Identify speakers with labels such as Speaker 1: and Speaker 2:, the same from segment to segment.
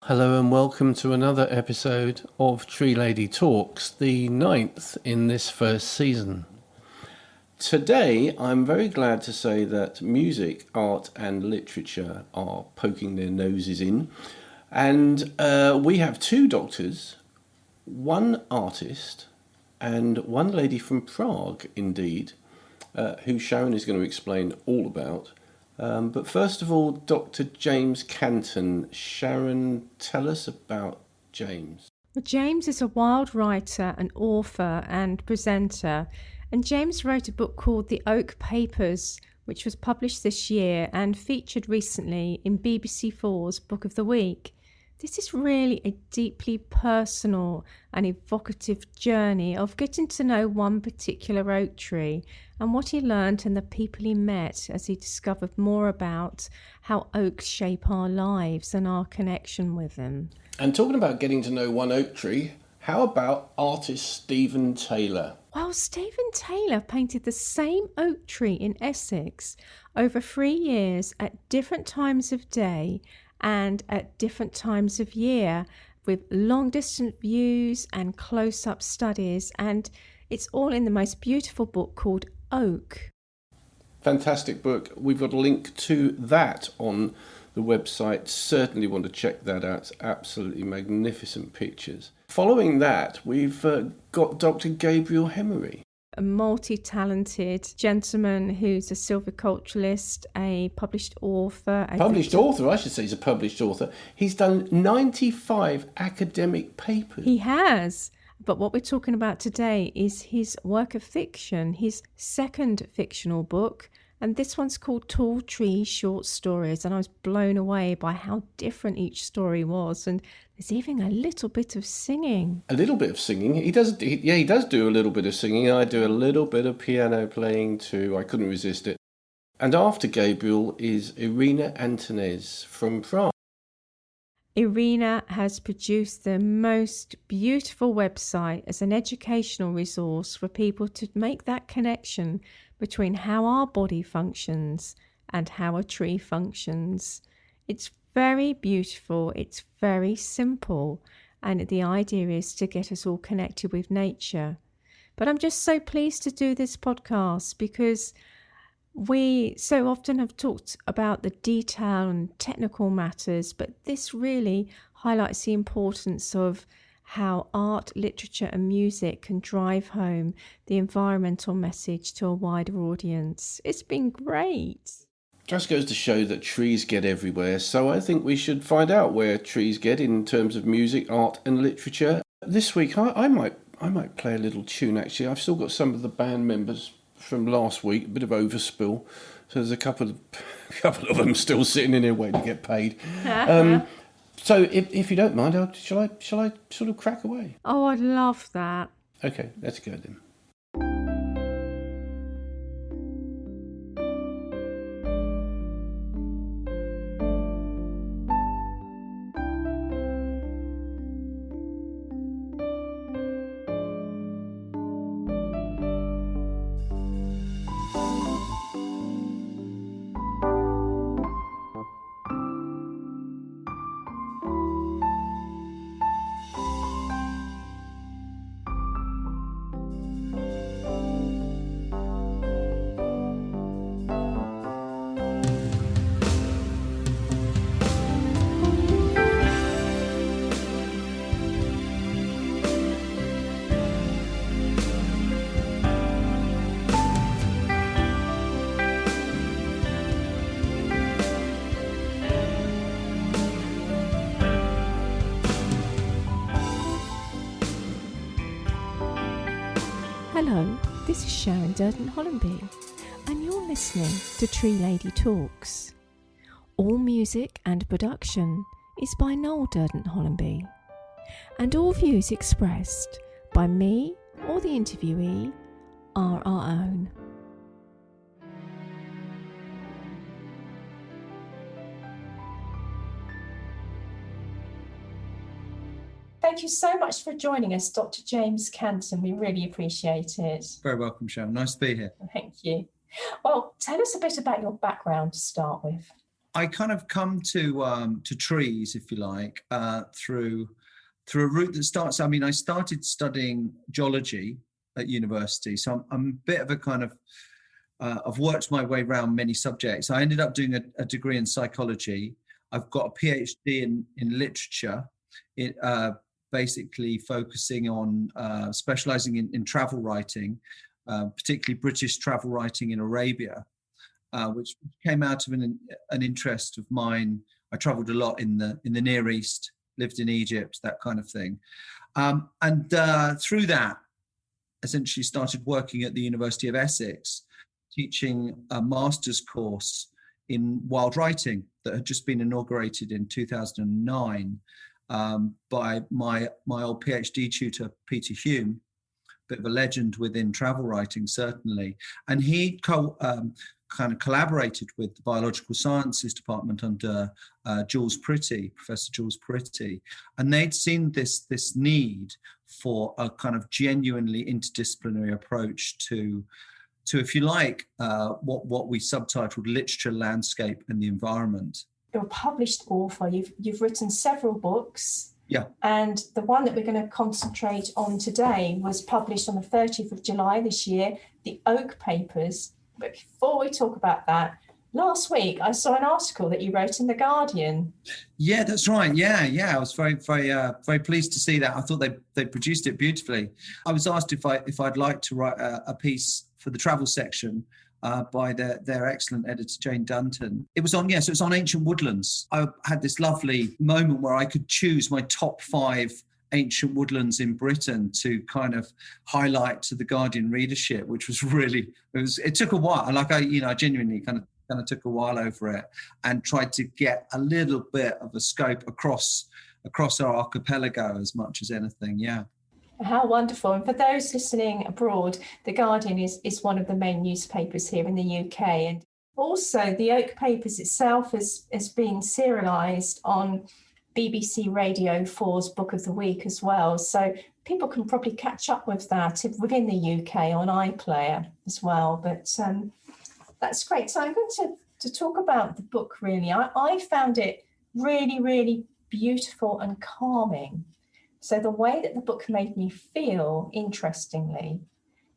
Speaker 1: Hello and welcome to another episode of Tree Lady Talks, the 9th in this first season. Today I'm very glad to say that music, art and literature are poking their noses in, and we have two doctors, one artist and one lady from Prague indeed, who Sharon is going to explain all about. But first of all, Dr. James Canton. Sharon, tell us about James.
Speaker 2: Well, James is a wild writer, an author and presenter, and James wrote a book called The Oak Papers, which was published this year and featured recently in BBC4's Book of the Week. This is really a deeply personal and evocative journey of getting to know one particular oak tree and what he learned and the people he met as he discovered more about how oaks shape our lives and our connection with them.
Speaker 1: And talking about getting to know one oak tree, how about artist Stephen Taylor?
Speaker 2: Well, Stephen Taylor painted the same oak tree in Essex over 3 years at different times of day and at different times of year, with long distance views and close-up studies, and it's all in the most beautiful book called Oak.
Speaker 1: Fantastic book. We've got a link to that on the website. Certainly want to check that out. It's absolutely magnificent pictures. Following that, we've got Dr. Gabriel Hemery.
Speaker 2: A multi-talented gentleman who's a silviculturalist, a published author.
Speaker 1: I should say he's a published author. He's done 95 academic papers.
Speaker 2: He has. But what we're talking about today is his work of fiction, his second fictional book. And this one's called Tall Trees Short Stories. And I was blown away by how different each story was. And there's even a little bit of singing.
Speaker 1: A little bit of singing. He does do a little bit of singing. I do a little bit of piano playing too. I couldn't resist it. And after Gabriel is Irina Antones from Prague.
Speaker 2: Irina has produced the most beautiful website as an educational resource for people to make that connection between how our body functions and how a tree functions. It's very beautiful, it's very simple, and the idea is to get us all connected with nature. But I'm just so pleased to do this podcast because we so often have talked about the detail and technical matters, but this really highlights the importance of how art, literature and music can drive home the environmental message to a wider audience. It's been great.
Speaker 1: Just goes to show that trees get everywhere, so I think we should find out where trees get in terms of music, art and literature. This week I might play a little tune actually. I've still got some of the band members from last week, a bit of overspill. So there's a couple of them still sitting in here waiting to get paid. So if you don't mind, shall I sort of crack away?
Speaker 2: Oh, I'd love that.
Speaker 1: Okay, let's go then.
Speaker 2: Hello, this is Sharon Durden Hollenby, and you're listening to Tree Lady Talks. All music and production is by Noel Durden Hollenby, and all views expressed by me or the interviewee are our own. Thank you so much for joining us, Dr. James Canton. We really appreciate it.
Speaker 3: Very welcome, Sharon. Nice to be here.
Speaker 2: Thank you. Well, tell us a bit about your background to start with.
Speaker 3: I kind of come to trees, if you like, through a route that starts. I mean, I started studying geology at university, so I'm a bit of a kind of I've worked my way around many subjects. I ended up doing a degree in psychology. I've got a PhD in literature, basically focusing on specializing in travel writing, particularly British travel writing in Arabia, which came out of an interest of mine. I traveled a lot in the Near East, lived in Egypt, that kind of thing. And through that, essentially started working at the University of Essex, teaching a master's course in wild writing that had just been inaugurated in 2009 by my old PhD tutor, Peter Hume, bit of a legend within travel writing, certainly. And he kind of collaborated with the Biological Sciences Department under Professor Jules Pretty, and they'd seen this need for a kind of genuinely interdisciplinary approach to if you like, what we subtitled literature, landscape, and the environment.
Speaker 2: You're a published author. You've written several books.
Speaker 3: Yeah.
Speaker 2: And the one that we're going to concentrate on today was published on the 30th of July this year, The Oak Papers. But before we talk about that, last week I saw an article that you wrote in The Guardian.
Speaker 3: Yeah, that's right. Yeah. I was very, very, very pleased to see that. I thought they produced it beautifully. I was asked if I'd like to write a piece for the travel section by their excellent editor Jane Dunton. It was on ancient woodlands. I had this lovely moment where I could choose my top 5 ancient woodlands in Britain to kind of highlight to the Guardian readership, which was really, it took a while. Like I genuinely kind of took a while over it and tried to get a little bit of a scope across our archipelago as much as anything. Yeah.
Speaker 2: How wonderful. And for those listening abroad, The Guardian is one of the main newspapers here in the UK. And also the Oak Papers itself has been serialised on BBC Radio 4's Book of the Week as well. So people can probably catch up with that within the UK on iPlayer as well. But that's great. So I'm going to talk about the book, really. I found it really, really beautiful and calming. So the way that the book made me feel, interestingly,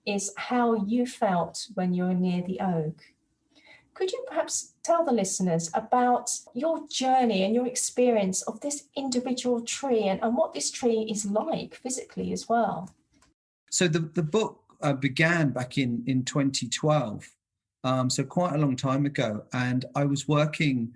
Speaker 2: is how you felt when you were near the oak. Could you perhaps tell the listeners about your journey and your experience of this individual tree and what this tree is like physically as well?
Speaker 3: So the book began back in 2012, so quite a long time ago. And I was working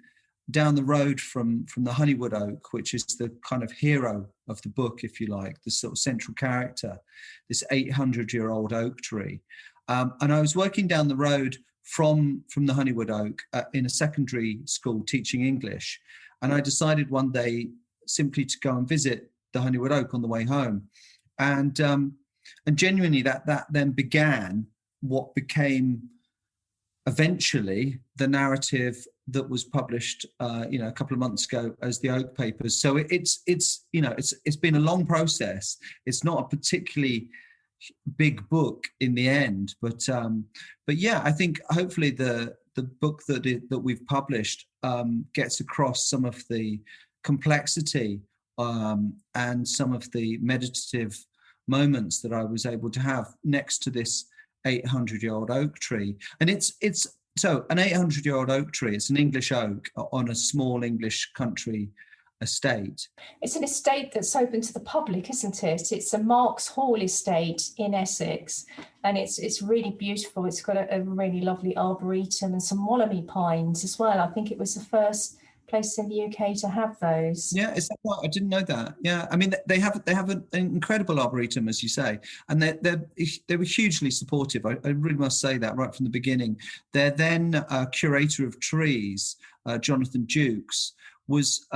Speaker 3: down the road from the honeywood oak, which is the kind of hero of the book, if you like, the sort of central character, this 800-year-old oak tree. And I was working down the road from the honeywood oak in a secondary school teaching English. And I decided one day simply to go and visit the honeywood oak on the way home. And genuinely that then began what became eventually the narrative that was published a couple of months ago as the Oak Papers. So it's been a long process. It's not a particularly big book in the end, but yeah, I think hopefully the book that we've published gets across some of the complexity and some of the meditative moments that I was able to have next to this 800-year-old oak tree. And it's so an 800-year-old oak tree, it's an English oak on a small English country estate.
Speaker 2: It's an estate that's open to the public, isn't it? It's a Marks Hall estate in Essex, and it's really beautiful. It's got a really lovely arboretum and some Wollemi pines as well. I think it was the first place in the UK to have those.
Speaker 3: Yeah, is that right? I didn't know that. Yeah, I mean they have an incredible arboretum, as you say, and they were hugely supportive. I really must say that right from the beginning. Their then curator of trees, Jonathan Jukes, was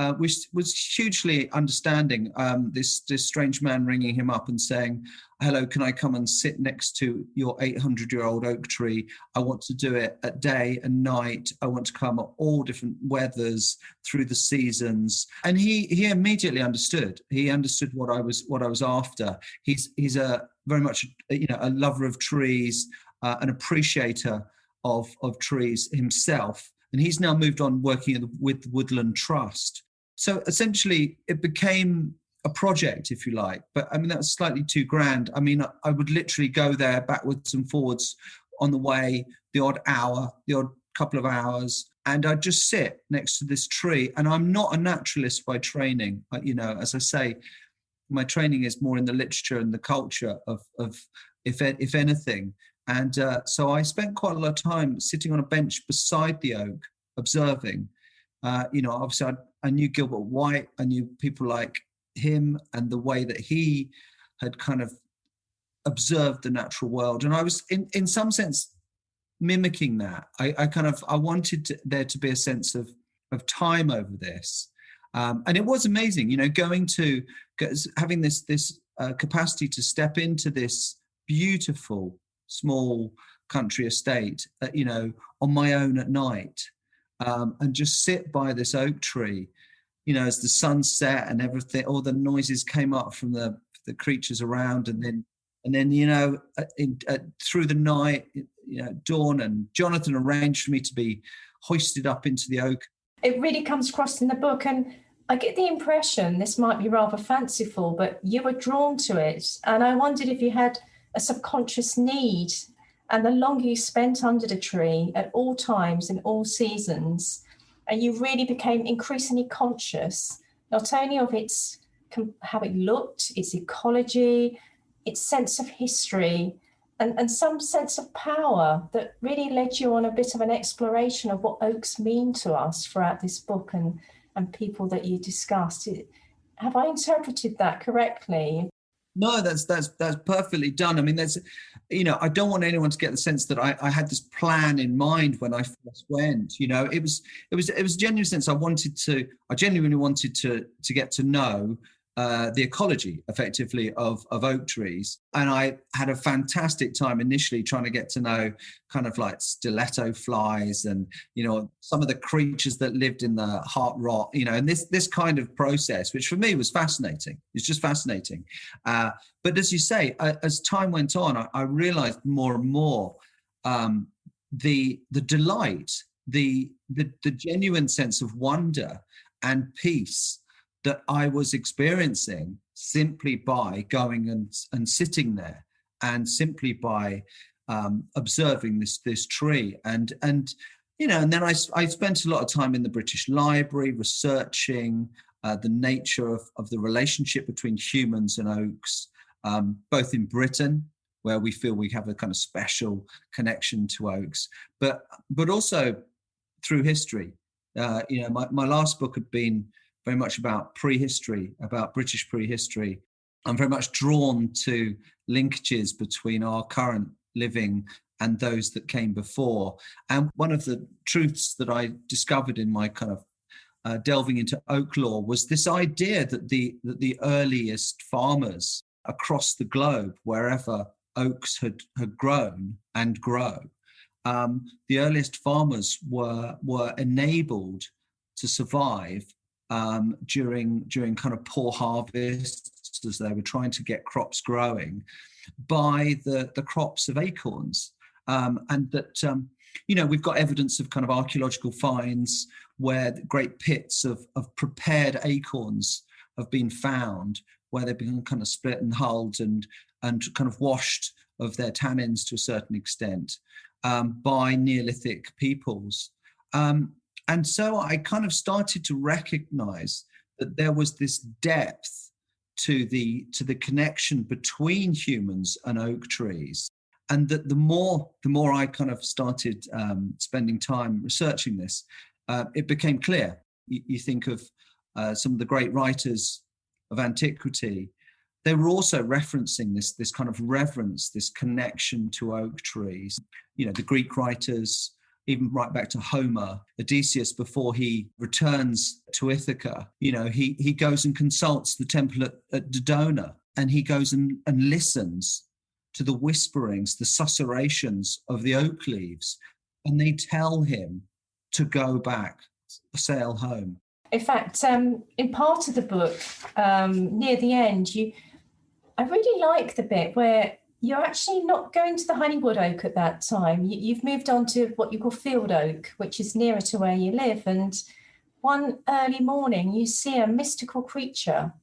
Speaker 3: hugely understanding. This strange man ringing him up and saying, "Hello, can I come and sit next to your 800-year-old oak tree? I want to do it at day and night. I want to come at all different weathers through the seasons." And he immediately understood. He understood what I was after. He's a very much a lover of trees, an appreciator of trees himself. and he's now moved on working with the Woodland Trust. So essentially, it became a project, if you like. But I mean, that was slightly too grand. I mean, I would literally go there backwards and forwards on the way, the odd hour, the odd couple of hours, and I'd just sit next to this tree. And I'm not a naturalist by training. As I say, my training is more in the literature and the culture of if anything. And so I spent quite a lot of time sitting on a bench beside the oak, observing. Obviously I knew Gilbert White, I knew people like him and the way that he had kind of observed the natural world. And I was in some sense mimicking that. I wanted there to be a sense of time over this. And it was amazing, having this capacity to step into this beautiful small country estate, on my own at night, and just sit by this oak tree, as the sun set and everything, all the noises came up from the creatures around, and then through the night, Dawn and Jonathan arranged for me to be hoisted up into the oak.
Speaker 2: It really comes across in the book, and I get the impression, this might be rather fanciful, but you were drawn to it. And I wondered if you had a subconscious need, and the longer you spent under the tree at all times in all seasons, and you really became increasingly conscious, not only of how it looked, its ecology, its sense of history, and some sense of power that really led you on a bit of an exploration of what oaks mean to us throughout this book and people that you discussed. Have I interpreted that correctly?
Speaker 3: No, that's perfectly done. I mean, I don't want anyone to get the sense that I had this plan in mind when I first went. It was a genuine sense. I genuinely wanted to get to know the ecology, effectively, of oak trees. And I had a fantastic time initially trying to get to know kind of like stiletto flies and, some of the creatures that lived in the heart rot, and this kind of process, which for me was fascinating. It's just fascinating. But as you say, as time went on, I realized more and more the delight, the genuine sense of wonder and peace that I was experiencing simply by going and sitting there, and simply by observing this tree, and then I spent a lot of time in the British Library researching the nature of the relationship between humans and oaks, both in Britain, where we feel we have a kind of special connection to oaks, but also through history. My last book had been very much about prehistory, about British prehistory. I'm very much drawn to linkages between our current living and those that came before. And one of the truths that I discovered in my kind of delving into oak lore was this idea that the earliest farmers across the globe, wherever oaks had grown and grow, the earliest farmers were enabled to survive during kind of poor harvests, as they were trying to get crops growing, by the crops of acorns. And that, we've got evidence of kind of archaeological finds where great pits of prepared acorns have been found, where they've been kind of split and hulled and kind of washed of their tannins to a certain extent by Neolithic peoples. And so I kind of started to recognize that there was this depth to the connection between humans and oak trees. And that the more I kind of started spending time researching this, it became clear. You think of some of the great writers of antiquity, they were also referencing this kind of reverence, this connection to oak trees. The Greek writers, even right back to Homer, Odysseus, before he returns to Ithaca, he goes and consults the temple at Dodona, and he goes and listens to the whisperings, the susurrations of the oak leaves, and they tell him to go back, sail home.
Speaker 2: In fact, in part of the book, near the end, I really like the bit where You're actually not going to the honeywood oak at that time. You've moved on to what you call field oak, which is nearer to where you live. And one early morning, you see a mystical creature,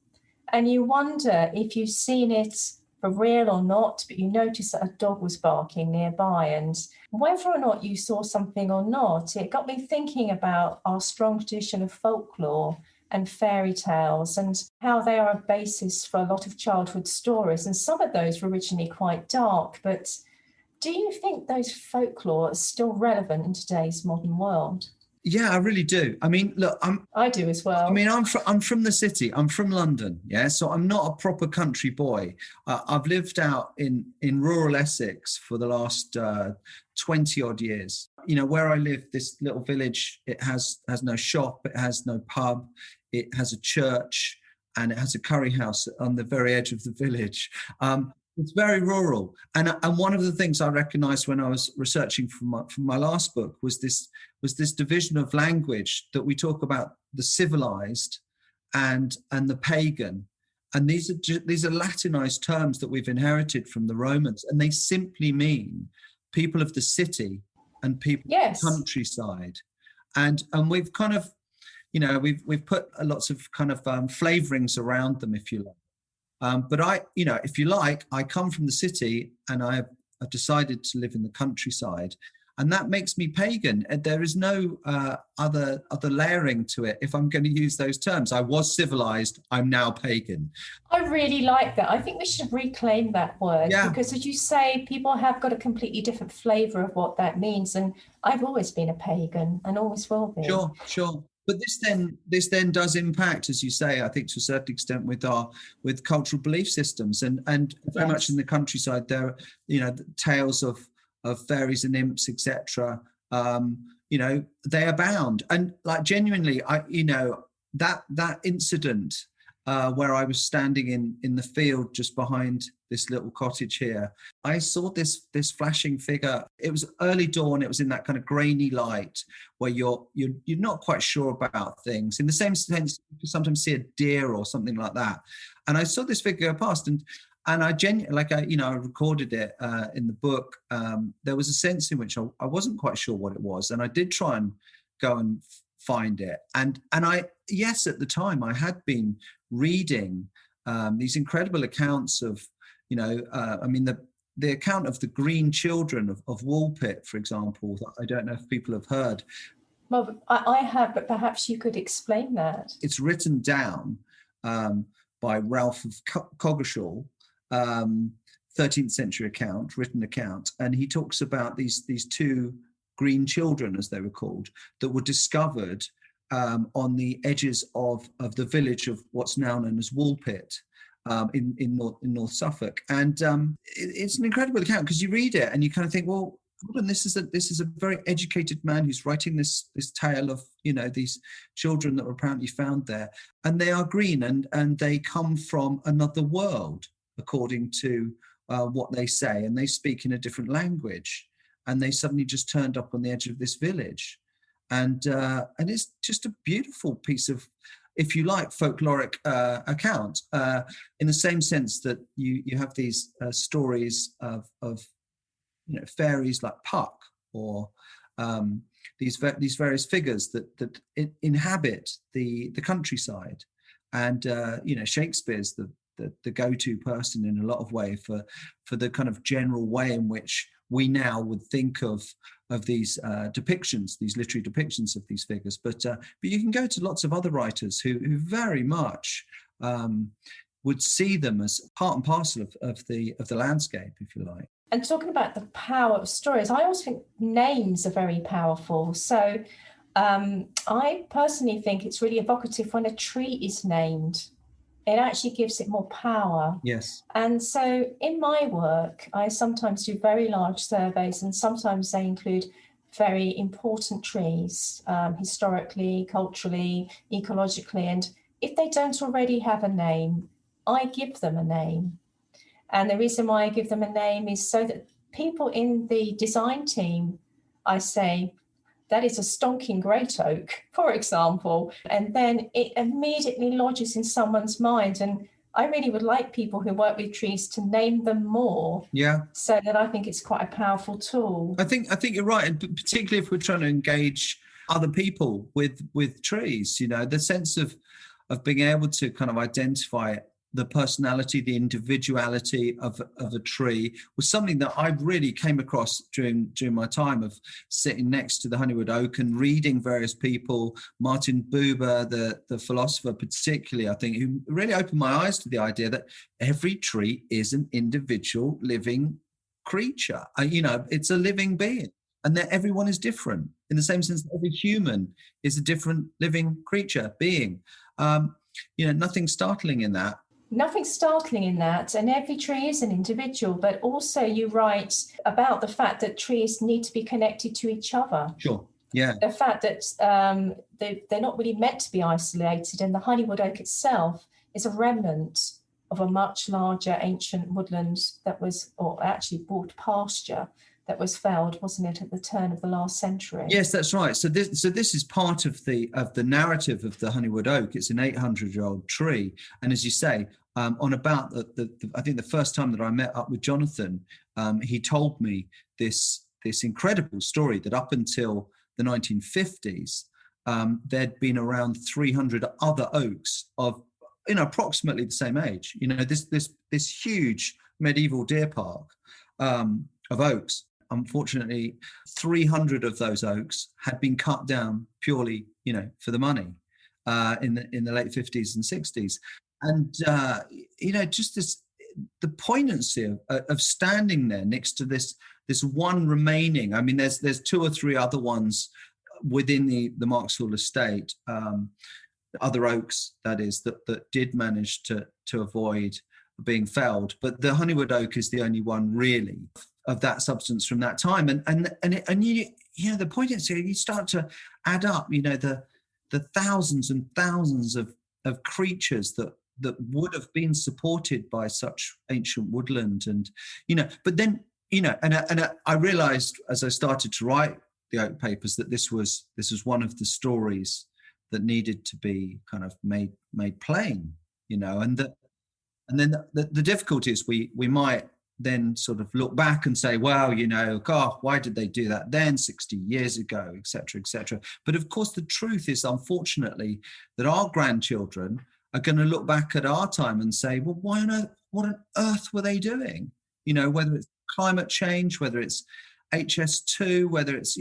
Speaker 2: and you wonder if you've seen it for real or not, but you notice that a dog was barking nearby. And whether or not you saw something or not, it got me thinking about our strong tradition of folklore and fairy tales and how they are a basis for a lot of childhood stories. And some of those were originally quite dark, but do you think those folklore are still relevant in today's modern world?
Speaker 3: Yeah, I really do. I mean, look,
Speaker 2: I do as well.
Speaker 3: I mean, I'm from the city. I'm from London. Yeah, so I'm not a proper country boy. I've lived out in rural Essex for the last 20 odd years. You know, where I live, this little village, it has no shop, it has no pub, it has a church, and it has a curry house on the very edge of the village. It's very rural, and one of the things I recognised when I was researching for my last book was this division of language that we talk about: the civilized and the pagan, and these are Latinized terms that we've inherited from the Romans, and they simply mean people of the city and people of the countryside, and we've kind of, you know, we've put lots of kind of flavorings around them, if you like. But if you like, I come from the city and I've decided to live in the countryside, and that makes me pagan. And there is no other layering to it. If I'm going to use those terms, I was civilized, I'm now pagan.
Speaker 2: I really like that. I think we should reclaim that word because, as you say, people have got a completely different flavour of what that means. And I've always been a pagan and always will be.
Speaker 3: Sure. But this then does impact, as you say, I think to a certain extent with cultural belief systems, and very much in the countryside there are, you know, tales of fairies and imps, etc. You know, they abound, and like genuinely, that incident where I was standing in the field just behind this little cottage here, I saw this flashing figure. It was early dawn. It was in that kind of grainy light where you're not quite sure about things. In the same sense, you sometimes see a deer or something like that. And I saw this figure go past, and I recorded it in the book. There was a sense in which I wasn't quite sure what it was, and I did try and go and find it. And at the time I had been reading these incredible accounts of, you know, the account of the Green Children of Woolpit, for example. I don't know if people have heard.
Speaker 2: Well, I have, but perhaps you could explain that.
Speaker 3: It's written down by Ralph of Coggeshall, 13th century written account, and he talks about these two green children, as they were called, that were discovered on the edges of the village of what's now known as Woolpit in North Suffolk. And it's an incredible account because you read it and you kind of think, well, this is a very educated man who's writing this tale of, you know, these children that were apparently found there, and they are green and they come from another world, according to what they say, and they speak in a different language, and they suddenly just turned up on the edge of this village, and it's just a beautiful piece of, if you like, folkloric account, in the same sense that you have these stories of you know, fairies like Puck, or these various figures that inhabit the countryside, and you know, Shakespeare's the go-to person in a lot of way for the kind of general way in which we now would think of these depictions, these literary depictions of these figures. But you can go to lots of other writers who very much would see them as part and parcel of the landscape, if you like.
Speaker 2: And talking about the power of stories, I also think names are very powerful. So I personally think it's really evocative when a tree is named. It actually gives it more power.
Speaker 3: Yes.
Speaker 2: And so in my work, I sometimes do very large surveys, and sometimes they include very important trees, historically, culturally, ecologically. And if they don't already have a name, I give them a name. And the reason why I give them a name is so that people in the design team, I say, that is a stonking great oak, for example, and then it immediately lodges in someone's mind. And I really would like people who work with trees to name them more.
Speaker 3: Yeah.
Speaker 2: So that I think it's quite a powerful tool.
Speaker 3: I think you're right, and particularly if we're trying to engage other people with trees, the sense of being able to kind of identify the personality, the individuality of a tree was something that I really came across during my time of sitting next to the Honeywood Oak and reading various people, Martin Buber, the philosopher particularly, I think, who really opened my eyes to the idea that every tree is an individual living creature. It's a living being, and that everyone is different in the same sense that every human is a different living creature, being. Nothing startling in that.
Speaker 2: Nothing startling in that, and every tree is an individual, but also you write about the fact that trees need to be connected to each other.
Speaker 3: Sure, yeah.
Speaker 2: The fact that they're not really meant to be isolated, and the Honeywood Oak itself is a remnant of a much larger ancient woodland that was, or actually bought pasture, that was felled, wasn't it, at the turn of the last century?
Speaker 3: Yes, that's right. So this is part of the narrative of the Honeywood Oak. It's an 800-year-old tree, and as you say, on about I think the first time that I met up with Jonathan, he told me this incredible story that up until the 1950s, there'd been around 300 other oaks of approximately the same age. This huge medieval deer park of oaks. Unfortunately, 300 of those oaks had been cut down purely, for the money in the late 50s and 60s. And, just the poignancy of standing there next to this one remaining. I mean, there's two or three other ones within the Marksville estate, other oaks, that is, that did manage to avoid being felled. But the Honeywood Oak is the only one really of that substance from that time. And you the poignancy, you start to add up, the thousands and thousands of creatures that would have been supported by such ancient woodland. And, but then, and I realized as I started to write the Oak Papers that this was one of the stories that needed to be kind of made plain, and then the difficulty is we might then sort of look back and say, well, God, why did they do that then 60 years ago, et cetera, et cetera. But of course, the truth is, unfortunately, that our grandchildren are going to look back at our time and say, well, what on earth were they doing? Whether it's climate change, whether it's HS2, whether it's,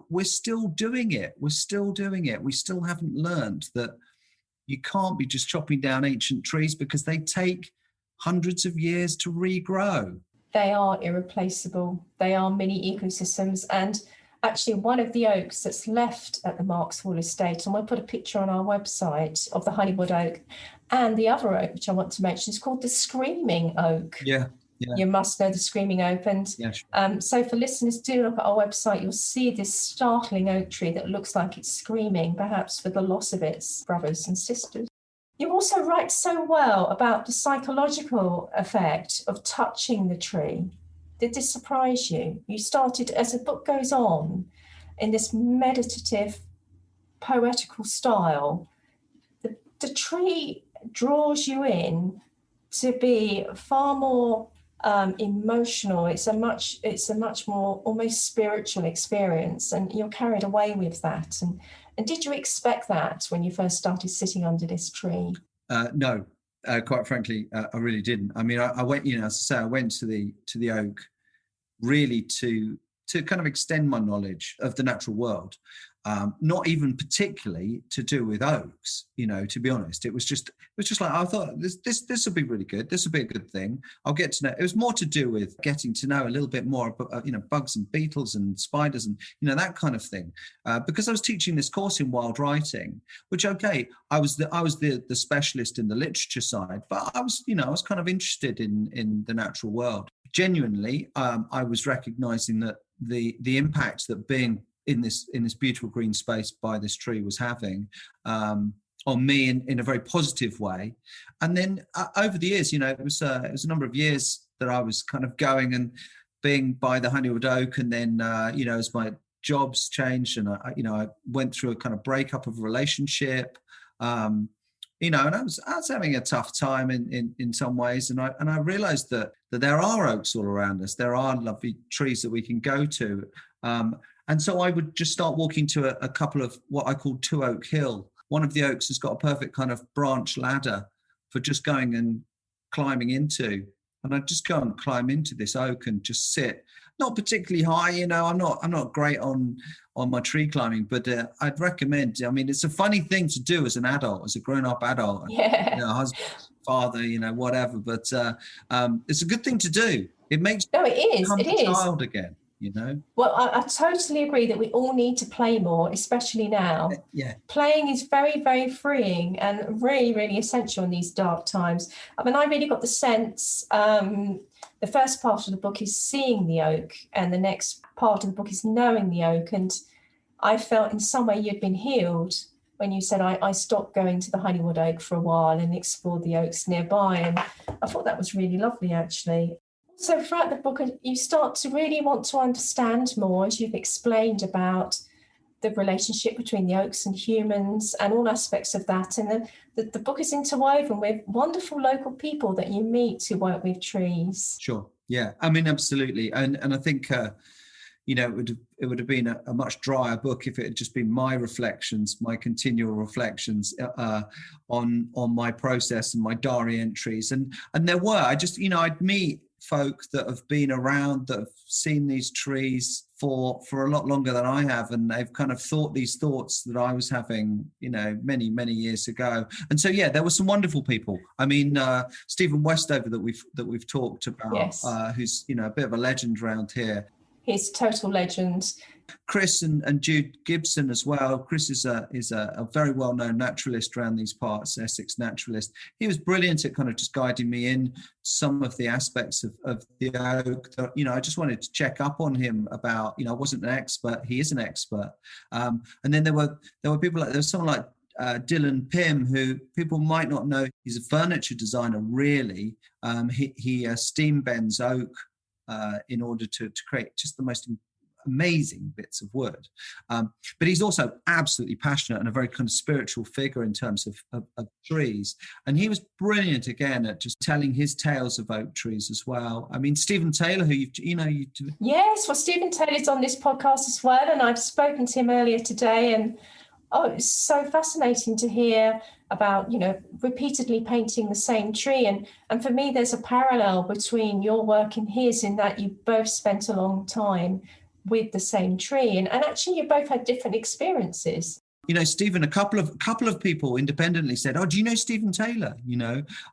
Speaker 3: we're still doing it. We're still doing it. We still haven't learned that you can't be just chopping down ancient trees because they take hundreds of years to regrow.
Speaker 2: They are irreplaceable. They are mini ecosystems. And actually, one of the oaks that's left at the Marksville estate, and we'll put a picture on our website of the Honeywood Oak, and the other oak, which I want to mention, is called the Screaming Oak.
Speaker 3: Yeah.
Speaker 2: You must know the Screaming Oak. And so for listeners, do look at our website. You'll see this startling oak tree that looks like it's screaming, perhaps for the loss of its brothers and sisters. You also write so well about the psychological effect of touching the tree. Did this surprise you? You started, as the book goes on, in this meditative, poetical style. The tree draws you in to be far more emotional. It's a much more almost spiritual experience, and you're carried away with that. And did you expect that when you first started sitting under this tree?
Speaker 3: No, quite frankly, I really didn't. I mean, I went, as I say, I went to the oak really to kind of extend my knowledge of the natural world. Not even particularly to do with oaks, to be honest. It was just like, I thought this will be really good. This will be a good thing. I'll get to know. It was more to do with getting to know a little bit more about, bugs and beetles and spiders and, that kind of thing. Because I was teaching this course in wild writing, which, okay, I was the specialist in the literature side, but I was kind of interested in the natural world. Genuinely, I was recognizing that the impact that being in this beautiful green space by this tree was having on me in a very positive way. And then over the years, it was a number of years that I was kind of going and being by the Honeywood Oak, and then as my jobs changed and I went through a kind of breakup of a relationship, and I was having a tough time in some ways, and I realized that there are oaks all around us. There are lovely trees that we can go to, and so I would just start walking to a couple of what I call Two Oak Hill. One of the oaks has got a perfect kind of branch ladder for just going and climbing into, and I'd just go and climb into this oak and just sit. Not particularly high, I'm not great on my tree climbing, but I'd recommend. I mean, it's a funny thing to do as an adult, as a grown-up adult,
Speaker 2: Yeah.
Speaker 3: husband, father, whatever. But it's a good thing to do. It makes
Speaker 2: No, it is.
Speaker 3: you become
Speaker 2: It
Speaker 3: a
Speaker 2: is.
Speaker 3: child again.
Speaker 2: Well, I totally agree that we all need to play more, especially now.
Speaker 3: Yeah.
Speaker 2: Playing is very, very freeing and really, really essential in these dark times. I mean, I really got the sense, the first part of the book is seeing the oak, and the next part of the book is knowing the oak. And I felt in some way you'd been healed when you said, I stopped going to the Honeywood Oak for a while and explored the oaks nearby. And I thought that was really lovely, actually. So throughout the book, you start to really want to understand more, as you've explained, about the relationship between the oaks and humans and all aspects of that. And the book is interwoven with wonderful local people that you meet who work with trees.
Speaker 3: Sure. Yeah. I mean, absolutely. And I think, it would have been a much drier book if it had just been my reflections, my continual reflections on my process and my diary entries. And there were, I'd meet folk that have been around, that have seen these trees for a lot longer than I have, and they've kind of thought these thoughts that I was having, many, many years ago. And so, yeah, there were some wonderful people. I mean, Stephen Westover that we've talked about,
Speaker 2: yes.
Speaker 3: Who's a bit of a legend around here.
Speaker 2: He's total legend.
Speaker 3: Chris and Jude Gibson as well. Chris is a very well-known naturalist around these parts, Essex naturalist. He was brilliant at kind of just guiding me in some of the aspects of the oak. I just wanted to check up on him about, I wasn't an expert. He is an expert. And then there were people like, there was someone like Dylan Pym, who people might not know. He's a furniture designer, really. He steam bends oak in order to create just the most amazing bits of wood. But he's also absolutely passionate and a very kind of spiritual figure in terms of trees. And he was brilliant, again, at just telling his tales of oak trees as well. I mean, Stephen Taylor, who
Speaker 2: Yes, well, Stephen Taylor's on this podcast as well, and I've spoken to him earlier today, and it's so fascinating to hear about, repeatedly painting the same tree. And for me, there's a parallel between your work and his, in that you both spent a long time with the same tree, and actually you both had different experiences.
Speaker 3: Stephen, a couple of people independently said, "Oh, do you know Stephen Taylor?"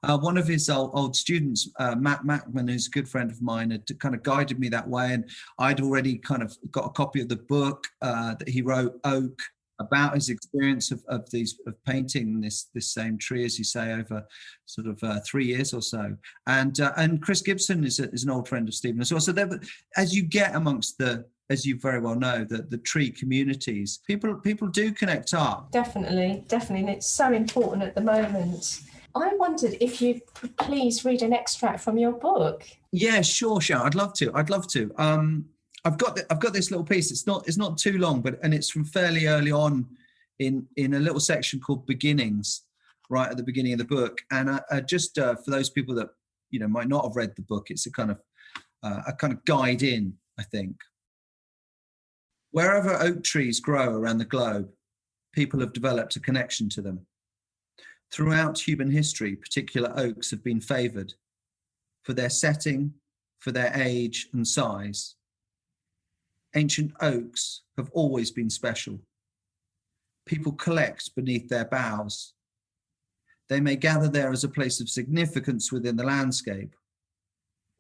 Speaker 3: One of his old students, Matt Mackman, who's a good friend of mine, had kind of guided me that way, and I'd already kind of got a copy of the book that he wrote, Oak, about his experience of painting this same tree, as you say, over sort of 3 years or so. And Chris Gibson is an old friend of Stephen as well. So as you get amongst as you very well know, the tree communities, people do connect up.
Speaker 2: Definitely. And it's so important at the moment. I wondered if you could please read an extract from your book.
Speaker 3: Yeah, sure. I'd love to. I've got this little piece. It's not too long, and it's from fairly early on in a little section called Beginnings, right at the beginning of the book. And just for those people that might not have read the book, it's a kind of guide in, I think. Wherever oak trees grow around the globe, people have developed a connection to them. Throughout human history, particular oaks have been favoured for their setting, for their age and size. Ancient oaks have always been special. People collect beneath their boughs. They may gather there as a place of significance within the landscape,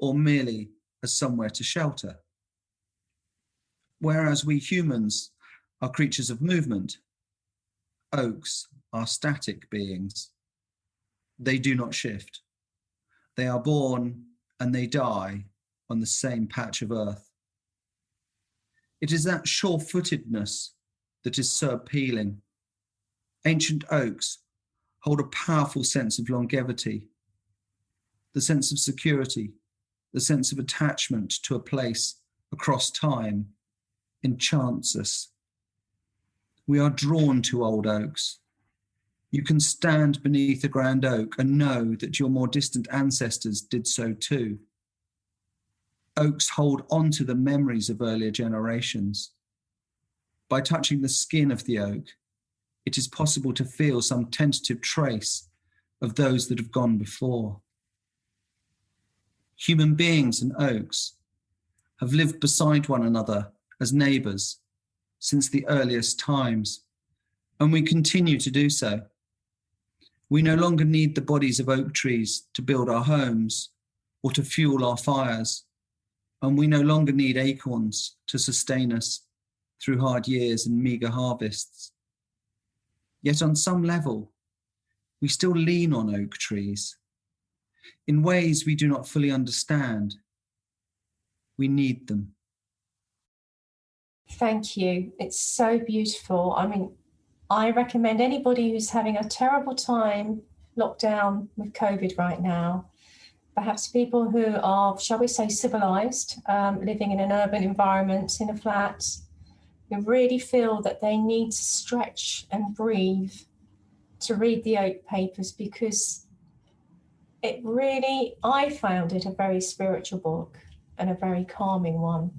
Speaker 3: or merely as somewhere to shelter. Whereas we humans are creatures of movement, oaks are static beings. They do not shift. They are born and they die on the same patch of earth. It is that sure-footedness that is so appealing. Ancient oaks hold a powerful sense of longevity, the sense of security, the sense of attachment to a place across time enchants us. We are drawn to old oaks. You can stand beneath a grand oak and know that your more distant ancestors did so too. Oaks hold on to the memories of earlier generations. By touching the skin of the oak, it is possible to feel some tentative trace of those that have gone before. Human beings and oaks have lived beside one another as neighbours since the earliest times, and we continue to do so. We no longer need the bodies of oak trees to build our homes or to fuel our fires, and we no longer need acorns to sustain us through hard years and meagre harvests. Yet on some level, we still lean on oak trees. In ways we do not fully understand, we need them.
Speaker 2: Thank you. It's so beautiful. I mean, I recommend anybody who's having a terrible time locked down with COVID right now, perhaps people who are, shall we say, civilized, living in an urban environment, in a flat, who really feel that they need to stretch and breathe, to read the Oak Papers, because it really, I found it a very spiritual book and a very calming one.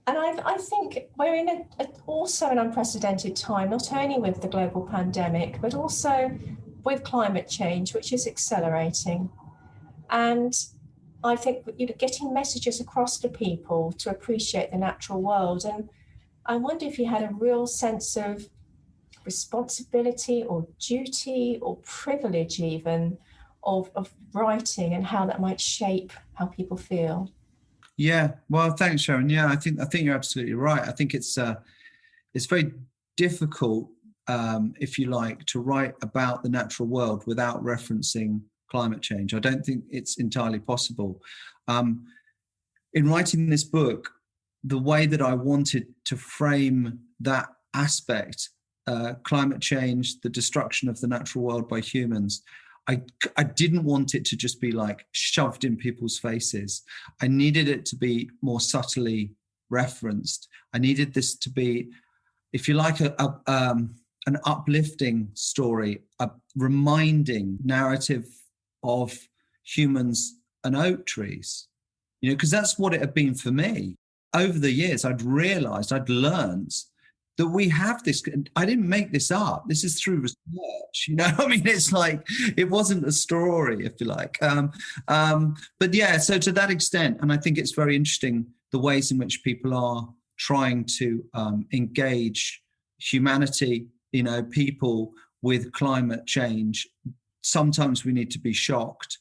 Speaker 2: And I think we're in also an unprecedented time, not only with the global pandemic, but also with climate change, which is accelerating. And I think getting messages across to people to appreciate the natural world. And I wonder if you had a real sense of responsibility or duty or privilege even of writing, and how that might shape how people feel.
Speaker 3: Yeah, well, thanks, Sharon. Yeah, I think you're absolutely right. I think it's very difficult, if you like, to write about the natural world without referencing climate change. I don't think it's entirely possible. In writing this book, the way that I wanted to frame that aspect, climate change, the destruction of the natural world by humans, I didn't want it to just be like shoved in people's faces. I needed it to be more subtly referenced. I needed this to be, if you like, an uplifting story, a reminding narrative of humans and oak trees, because that's what it had been for me. Over the years, I'd learned that we have this. I didn't make this up. This is through research. I mean, it's like, it wasn't a story, if you like. But yeah, so to that extent, and I think it's very interesting the ways in which people are trying to engage humanity, people with climate change. Sometimes we need to be shocked.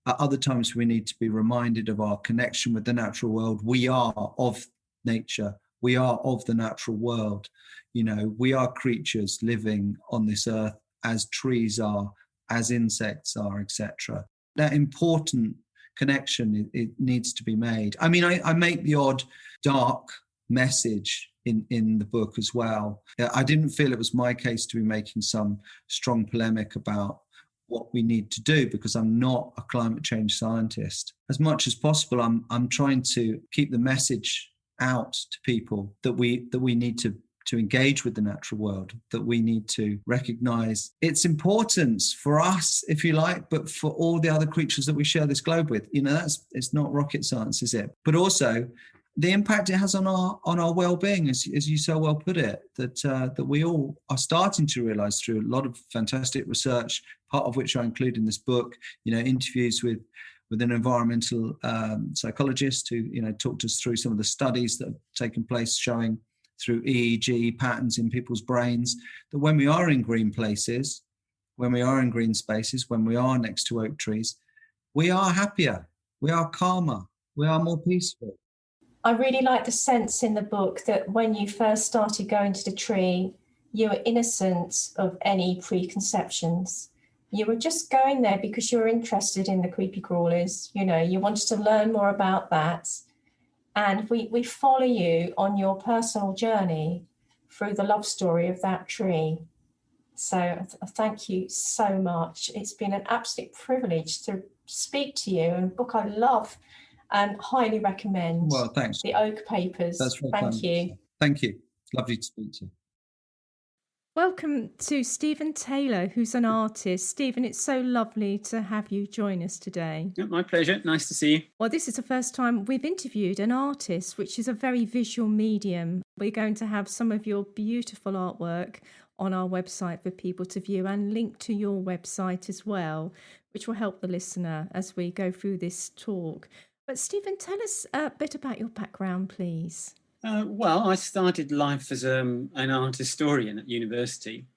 Speaker 3: Other times we need to be reminded of our connection with the natural world. We are of nature. We are of the natural world. We are creatures living on this earth as trees are, as insects are, etc. That important connection, it needs to be made. I mean, I make the odd dark message in the book as well. I didn't feel it was my case to be making some strong polemic about what we need to do, because I'm not a climate change scientist. As much as possible, I'm trying to keep the message out to people that we need to engage with the natural world, that we need to recognize its importance for us, if you like, but for all the other creatures that we share this globe with. It's not rocket science, is it? But also the impact it has on our well-being, as you so well put it, that we all are starting to realize through a lot of fantastic research, part of which I include in this book, interviews with an environmental psychologist who talked us through some of the studies that have taken place showing through EEG patterns in people's brains that when we are in green places, when we are in green spaces, when we are next to oak trees, we are happier, we are calmer, we are more peaceful.
Speaker 2: I really like the sense in the book that when you first started going to the tree, you were innocent of any preconceptions. You were just going there because you were interested in the creepy crawlers. You wanted to learn more about that. And we follow you on your personal journey through the love story of that tree. So thank you so much. It's been an absolute privilege to speak to you, and a book I love and highly recommend.
Speaker 3: Well, thanks.
Speaker 2: The Oak Papers.
Speaker 3: That's very
Speaker 2: Thank
Speaker 3: kind.
Speaker 2: you.
Speaker 3: Thank you. Lovely to speak to you.
Speaker 2: Welcome to Stephen Taylor, who's an artist. Stephen, it's so lovely to have you join us today.
Speaker 4: Yeah, my pleasure. Nice to see you.
Speaker 2: Well, this is the first time we've interviewed an artist, which is a very visual medium. We're going to have some of your beautiful artwork on our website for people to view and link to your website as well, which will help the listener as we go through this talk. But Stephen, tell us a bit about your background, please.
Speaker 4: Well, I started life as an art historian at university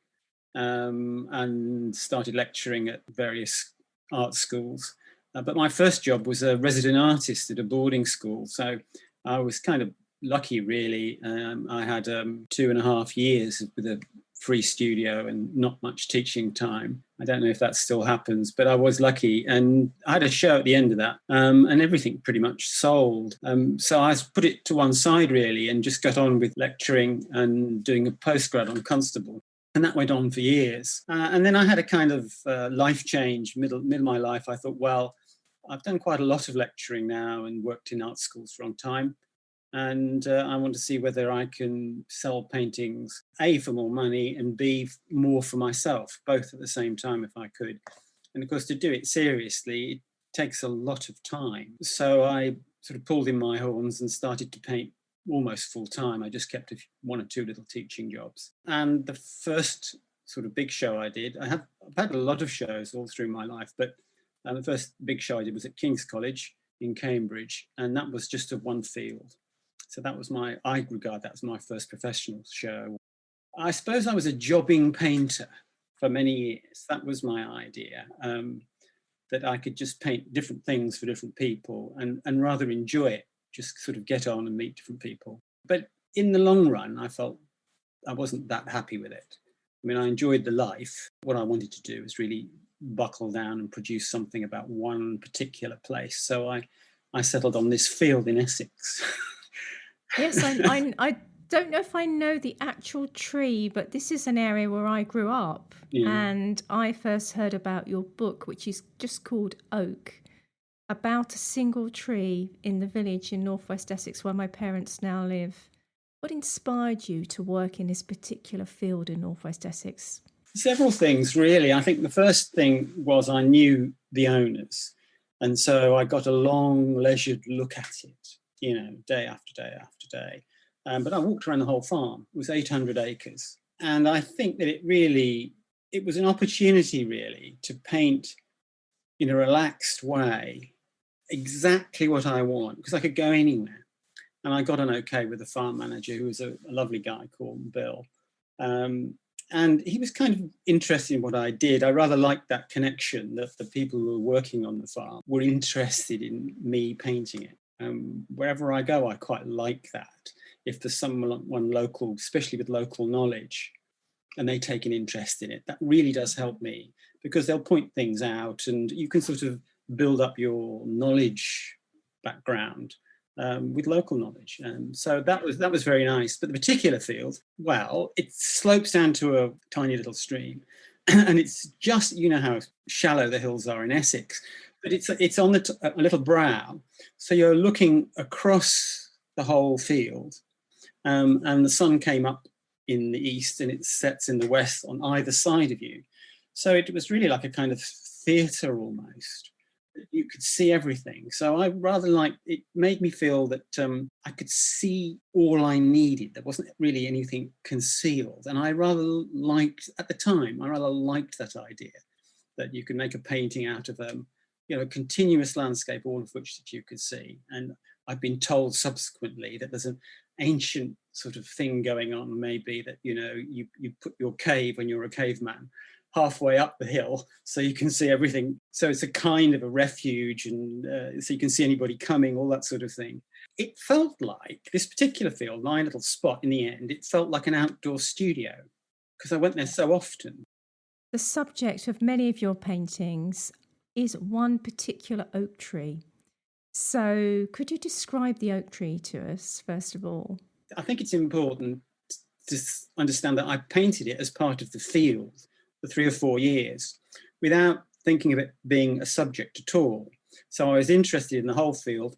Speaker 4: and started lecturing at various art schools. But my first job was a resident artist at a boarding school. So I was kind of lucky, really. I had 2.5 years with a free studio and not much teaching time. I don't know if that still happens, but I was lucky. And I had a show at the end of that and everything pretty much sold. So I put it to one side, really, and just got on with lecturing and doing a postgrad on Constable. And that went on for years. And then I had a kind of life change, middle of my life. I thought, well, I've done quite a lot of lecturing now and worked in art schools for a long time. And I want to see whether I can sell paintings, A, for more money, and B, more for myself, both at the same time if I could. And of course, to do it seriously, it takes a lot of time. So I sort of pulled in my horns and started to paint almost full time. I just kept 1 or 2 little teaching jobs. And the first sort of big show I did, I've had a lot of shows all through my life, but the first big show I did was at King's College in Cambridge, and that was just of one field. So that was I regard that as my first professional show. I suppose I was a jobbing painter for many years. That was my idea, that I could just paint different things for different people and rather enjoy it, just sort of get on and meet different people. But in the long run, I felt I wasn't that happy with it. I mean, I enjoyed the life. What I wanted to do was really buckle down and produce something about one particular place. So I settled on this field in Essex.
Speaker 2: Yes, I don't know if I know the actual tree, but this is an area where I grew up.
Speaker 4: Yeah.
Speaker 2: And I first heard about your book, which is just called Oak, about a single tree in the village in northwest Essex where my parents now live. What inspired you to work in this particular field in northwest Essex?
Speaker 4: Several things, really. I think the first thing was I knew the owners. And so I got a long, leisured look at it, day after day after day. But I walked around the whole farm. It was 800 acres. And I think that it was an opportunity, really, to paint in a relaxed way exactly what I want, because I could go anywhere. And I got on okay with the farm manager, who was a lovely guy called Bill. And he was kind of interested in what I did. I rather liked that connection, that the people who were working on the farm were interested in me painting it. Wherever I go, I quite like that. If there's someone local, especially with local knowledge, and they take an interest in it, that really does help me, because they'll point things out and you can sort of build up your knowledge background with local knowledge. So that was very nice. But the particular field, well, it slopes down to a tiny little stream. And it's just, you know how shallow the hills are in Essex, but it's on a little brow. So you're looking across the whole field, and the sun came up in the east and it sets in the west on either side of you. So it was really like a kind of theatre almost. You could see everything. So I rather it made me feel that I could see all I needed. There wasn't really anything concealed. And I rather liked, at the time, that idea, that you could make a painting out of a continuous landscape, all of which that you could see. And I've been told subsequently that there's an ancient sort of thing going on, maybe that, you put your cave when you're a caveman halfway up the hill so you can see everything. So it's a kind of a refuge, and so you can see anybody coming, all that sort of thing. It felt like this particular field, my little spot in the end, it felt like an outdoor studio because I went there so often.
Speaker 2: The subject of many of your paintings is one particular oak tree. So could you describe the oak tree to us, first of all?
Speaker 4: I think it's important to understand that I painted it as part of the field for 3 or 4 years without thinking of it being a subject at all. So I was interested in the whole field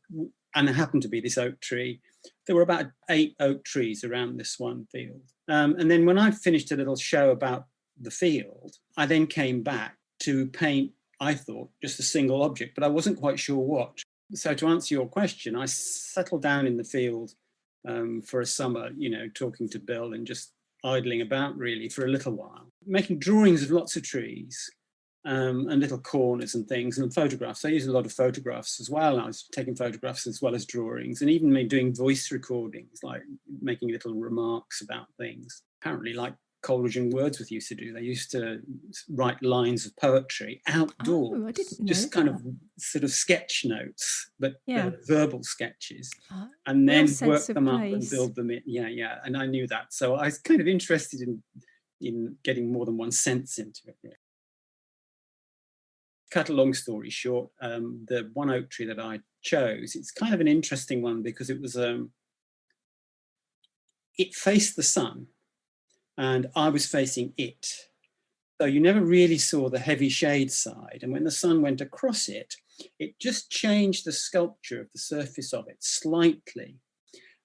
Speaker 4: and there happened to be this oak tree. There were about 8 oak trees around this one field. And then when I finished a little show about the field, I then came back to paint, I thought, just a single object, but I wasn't quite sure what. So to answer your question, I settled down in the field for a summer, talking to Bill and just idling about really for a little while, making drawings of lots of trees and little corners and things and photographs. I used a lot of photographs as well. I was taking photographs as well as drawings, and even doing voice recordings, like making little remarks about things. Apparently, like Coleridge and Wordsworth used to do. They used to write lines of poetry outdoors.
Speaker 2: Oh, I didn't know
Speaker 4: just
Speaker 2: that.
Speaker 4: kind of sort of sketch notes, but
Speaker 2: Yeah.
Speaker 4: verbal sketches,
Speaker 2: Oh,
Speaker 4: and
Speaker 2: real
Speaker 4: then
Speaker 2: sense
Speaker 4: work
Speaker 2: of
Speaker 4: them up and
Speaker 2: place.
Speaker 4: build them in. Yeah. And I knew that. So I was kind of interested in getting more than one sense into it. Really. Cut a long story short, the one oak tree that I chose, it's kind of an interesting one because it was it faced the sun and I was facing it. So you never really saw the heavy shade side. And when the sun went across it, it just changed the sculpture of the surface of it slightly.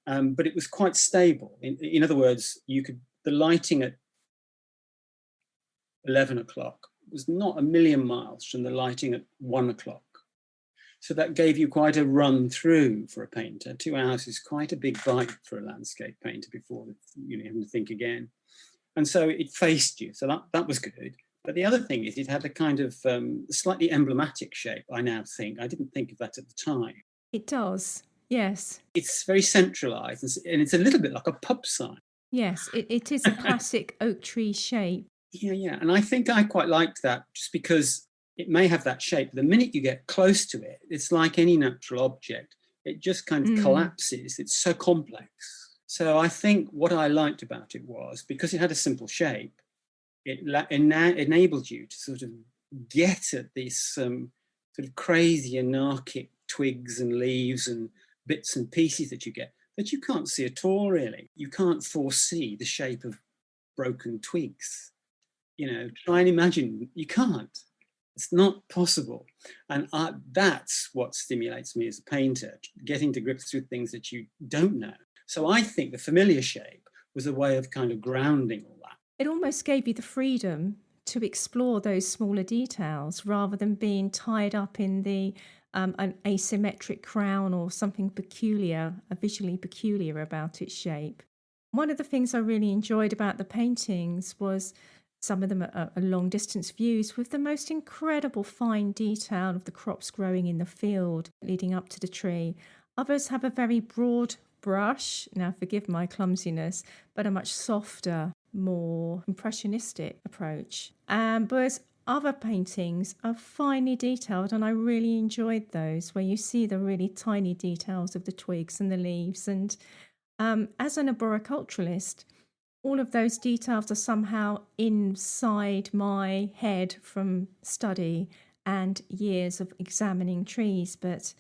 Speaker 4: But it was quite stable. In other words, the lighting at 11 o'clock was not a million miles from the lighting at 1 o'clock. So that gave you quite a run through for a painter. 2 hours is quite a big bite for a landscape painter before having to think again. And so it faced you. So that was good. But the other thing is it had a kind of slightly emblematic shape, I now think. I didn't think of that at the time.
Speaker 2: It does, yes.
Speaker 4: It's very centralised and it's a little bit like a pub sign.
Speaker 2: Yes, it is a classic oak tree shape.
Speaker 4: Yeah. And I think I quite liked that just because it may have that shape. The minute you get close to it, it's like any natural object. It just kind of collapses. It's so complex. So I think what I liked about it was because it had a simple shape, it enabled you to sort of get at these sort of crazy anarchic twigs and leaves and bits and pieces that you get that you can't see at all, really. You can't foresee the shape of broken twigs. Try and imagine. You can't. It's not possible. And that's what stimulates me as a painter, getting to grips with things that you don't know. So I think the familiar shape was a way of kind of grounding all that.
Speaker 2: It almost gave you the freedom to explore those smaller details rather than being tied up in an asymmetric crown or something peculiar, visually peculiar about its shape. One of the things I really enjoyed about the paintings was some of them are long distance views with the most incredible fine detail of the crops growing in the field leading up to the tree. Others have a very broad brush, now forgive my clumsiness, but a much softer, more impressionistic approach. Whereas other paintings are finely detailed, and I really enjoyed those where you see the really tiny details of the twigs and the leaves. And as an arboriculturalist, all of those details are somehow inside my head from study and years of examining trees. But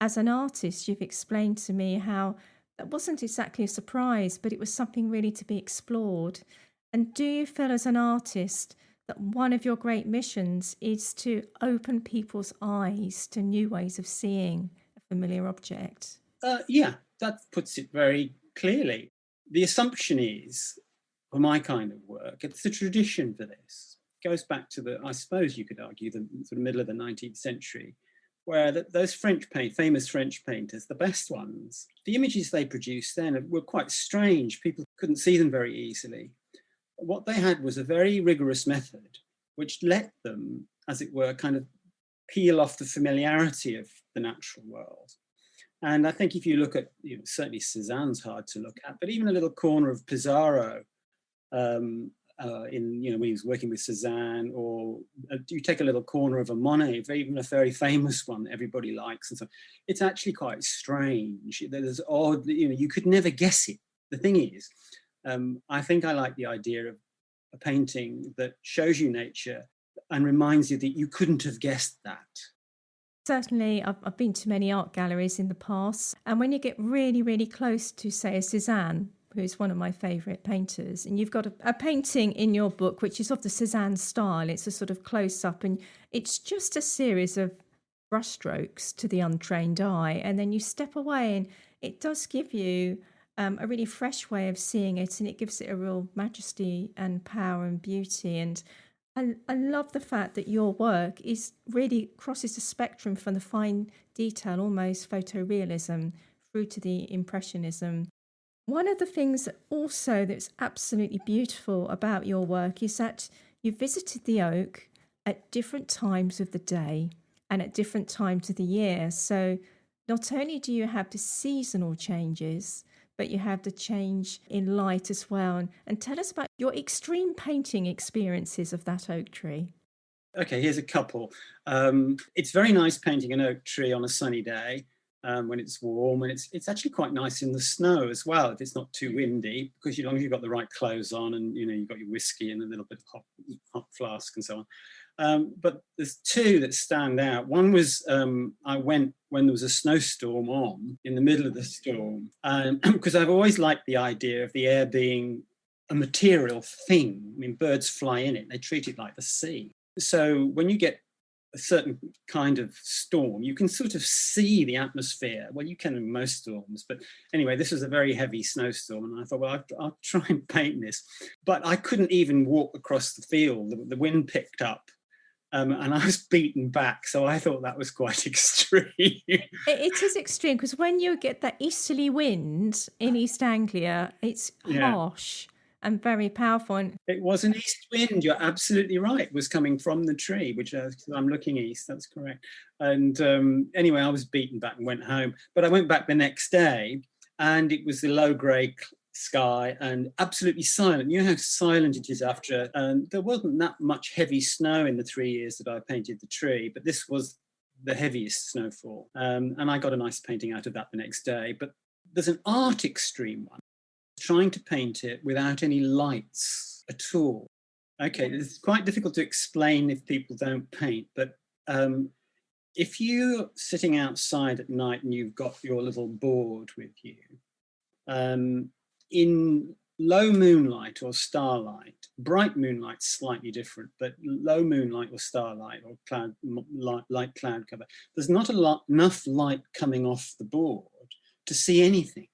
Speaker 2: as an artist, you've explained to me how that wasn't exactly a surprise, but it was something really to be explored. And do you feel as an artist that one of your great missions is to open people's eyes to new ways of seeing a familiar object?
Speaker 4: Yeah, that puts it very clearly. The assumption is, for my kind of work, it's the tradition for this. It goes back to I suppose you could argue, the sort of middle of the 19th century, where those famous French painters, the best ones, the images they produced then were quite strange. People couldn't see them very easily. What they had was a very rigorous method, which let them, as it were, kind of peel off the familiarity of the natural world. And I think if you look at, certainly Cézanne's hard to look at, but even a little corner of Pissarro, when he was working with Cézanne, or you take a little corner of a Monet, even a very famous one that everybody likes, and so it's actually quite strange. There's odd, you could never guess it. The thing is, I think I like the idea of a painting that shows you nature and reminds you that you couldn't have guessed that.
Speaker 2: Certainly, I've been to many art galleries in the past, and when you get really, really close to, say, a Cézanne, who's one of my favourite painters, and you've got a painting in your book which is of the Cézanne style. It's a sort of close-up, and it's just a series of brushstrokes to the untrained eye, and then you step away, and it does give you a really fresh way of seeing it, and it gives it a real majesty and power and beauty. And I love the fact that your work is really crosses the spectrum from the fine detail, almost photorealism, through to the impressionism. One of the things also that's absolutely beautiful about your work is that you visited the oak at different times of the day and at different times of the year. So not only do you have the seasonal changes, but you have the change in light as well. And tell us about your extreme painting experiences of that oak tree.
Speaker 4: Okay, here's a couple. It's very nice painting an oak tree on a sunny day when it's warm, and it's actually quite nice in the snow as well if it's not too windy, because as long as you've got the right clothes on and you've got your whiskey and a little bit of hot flask and so on. But there's two that stand out. One was I went when there was a snowstorm on in the middle of the storm, because I've always liked the idea of the air being a material thing. I mean, birds fly in it; they treat it like the sea. So when you get a certain kind of storm, you can sort of see the atmosphere. Well, you can in most storms, but anyway, this was a very heavy snowstorm, and I thought, well, I'll try and paint this. But I couldn't even walk across the field. The wind picked up, and I was beaten back. So I thought that was quite extreme.
Speaker 2: It is extreme, because when you get that easterly wind in East Anglia, it's harsh and very powerful. And
Speaker 4: it was an east wind, you're absolutely right. It was coming from the tree, which I'm looking east, that's correct. And anyway, I was beaten back and went home. But I went back the next day, and it was the low grey sky and absolutely silent. You know how silent it is after, and there wasn't that much heavy snow in the 3 years that I painted the tree, but this was the heaviest snowfall. And I got a nice painting out of that the next day. But there's an art extreme one, trying to paint it without any lights at all. Okay, it's quite difficult to explain if people don't paint, but if you're sitting outside at night and you've got your little board with you, in low moonlight or starlight, bright moonlight's slightly different, but low moonlight or starlight or light cloud cover, there's not enough light coming off the board to see anything.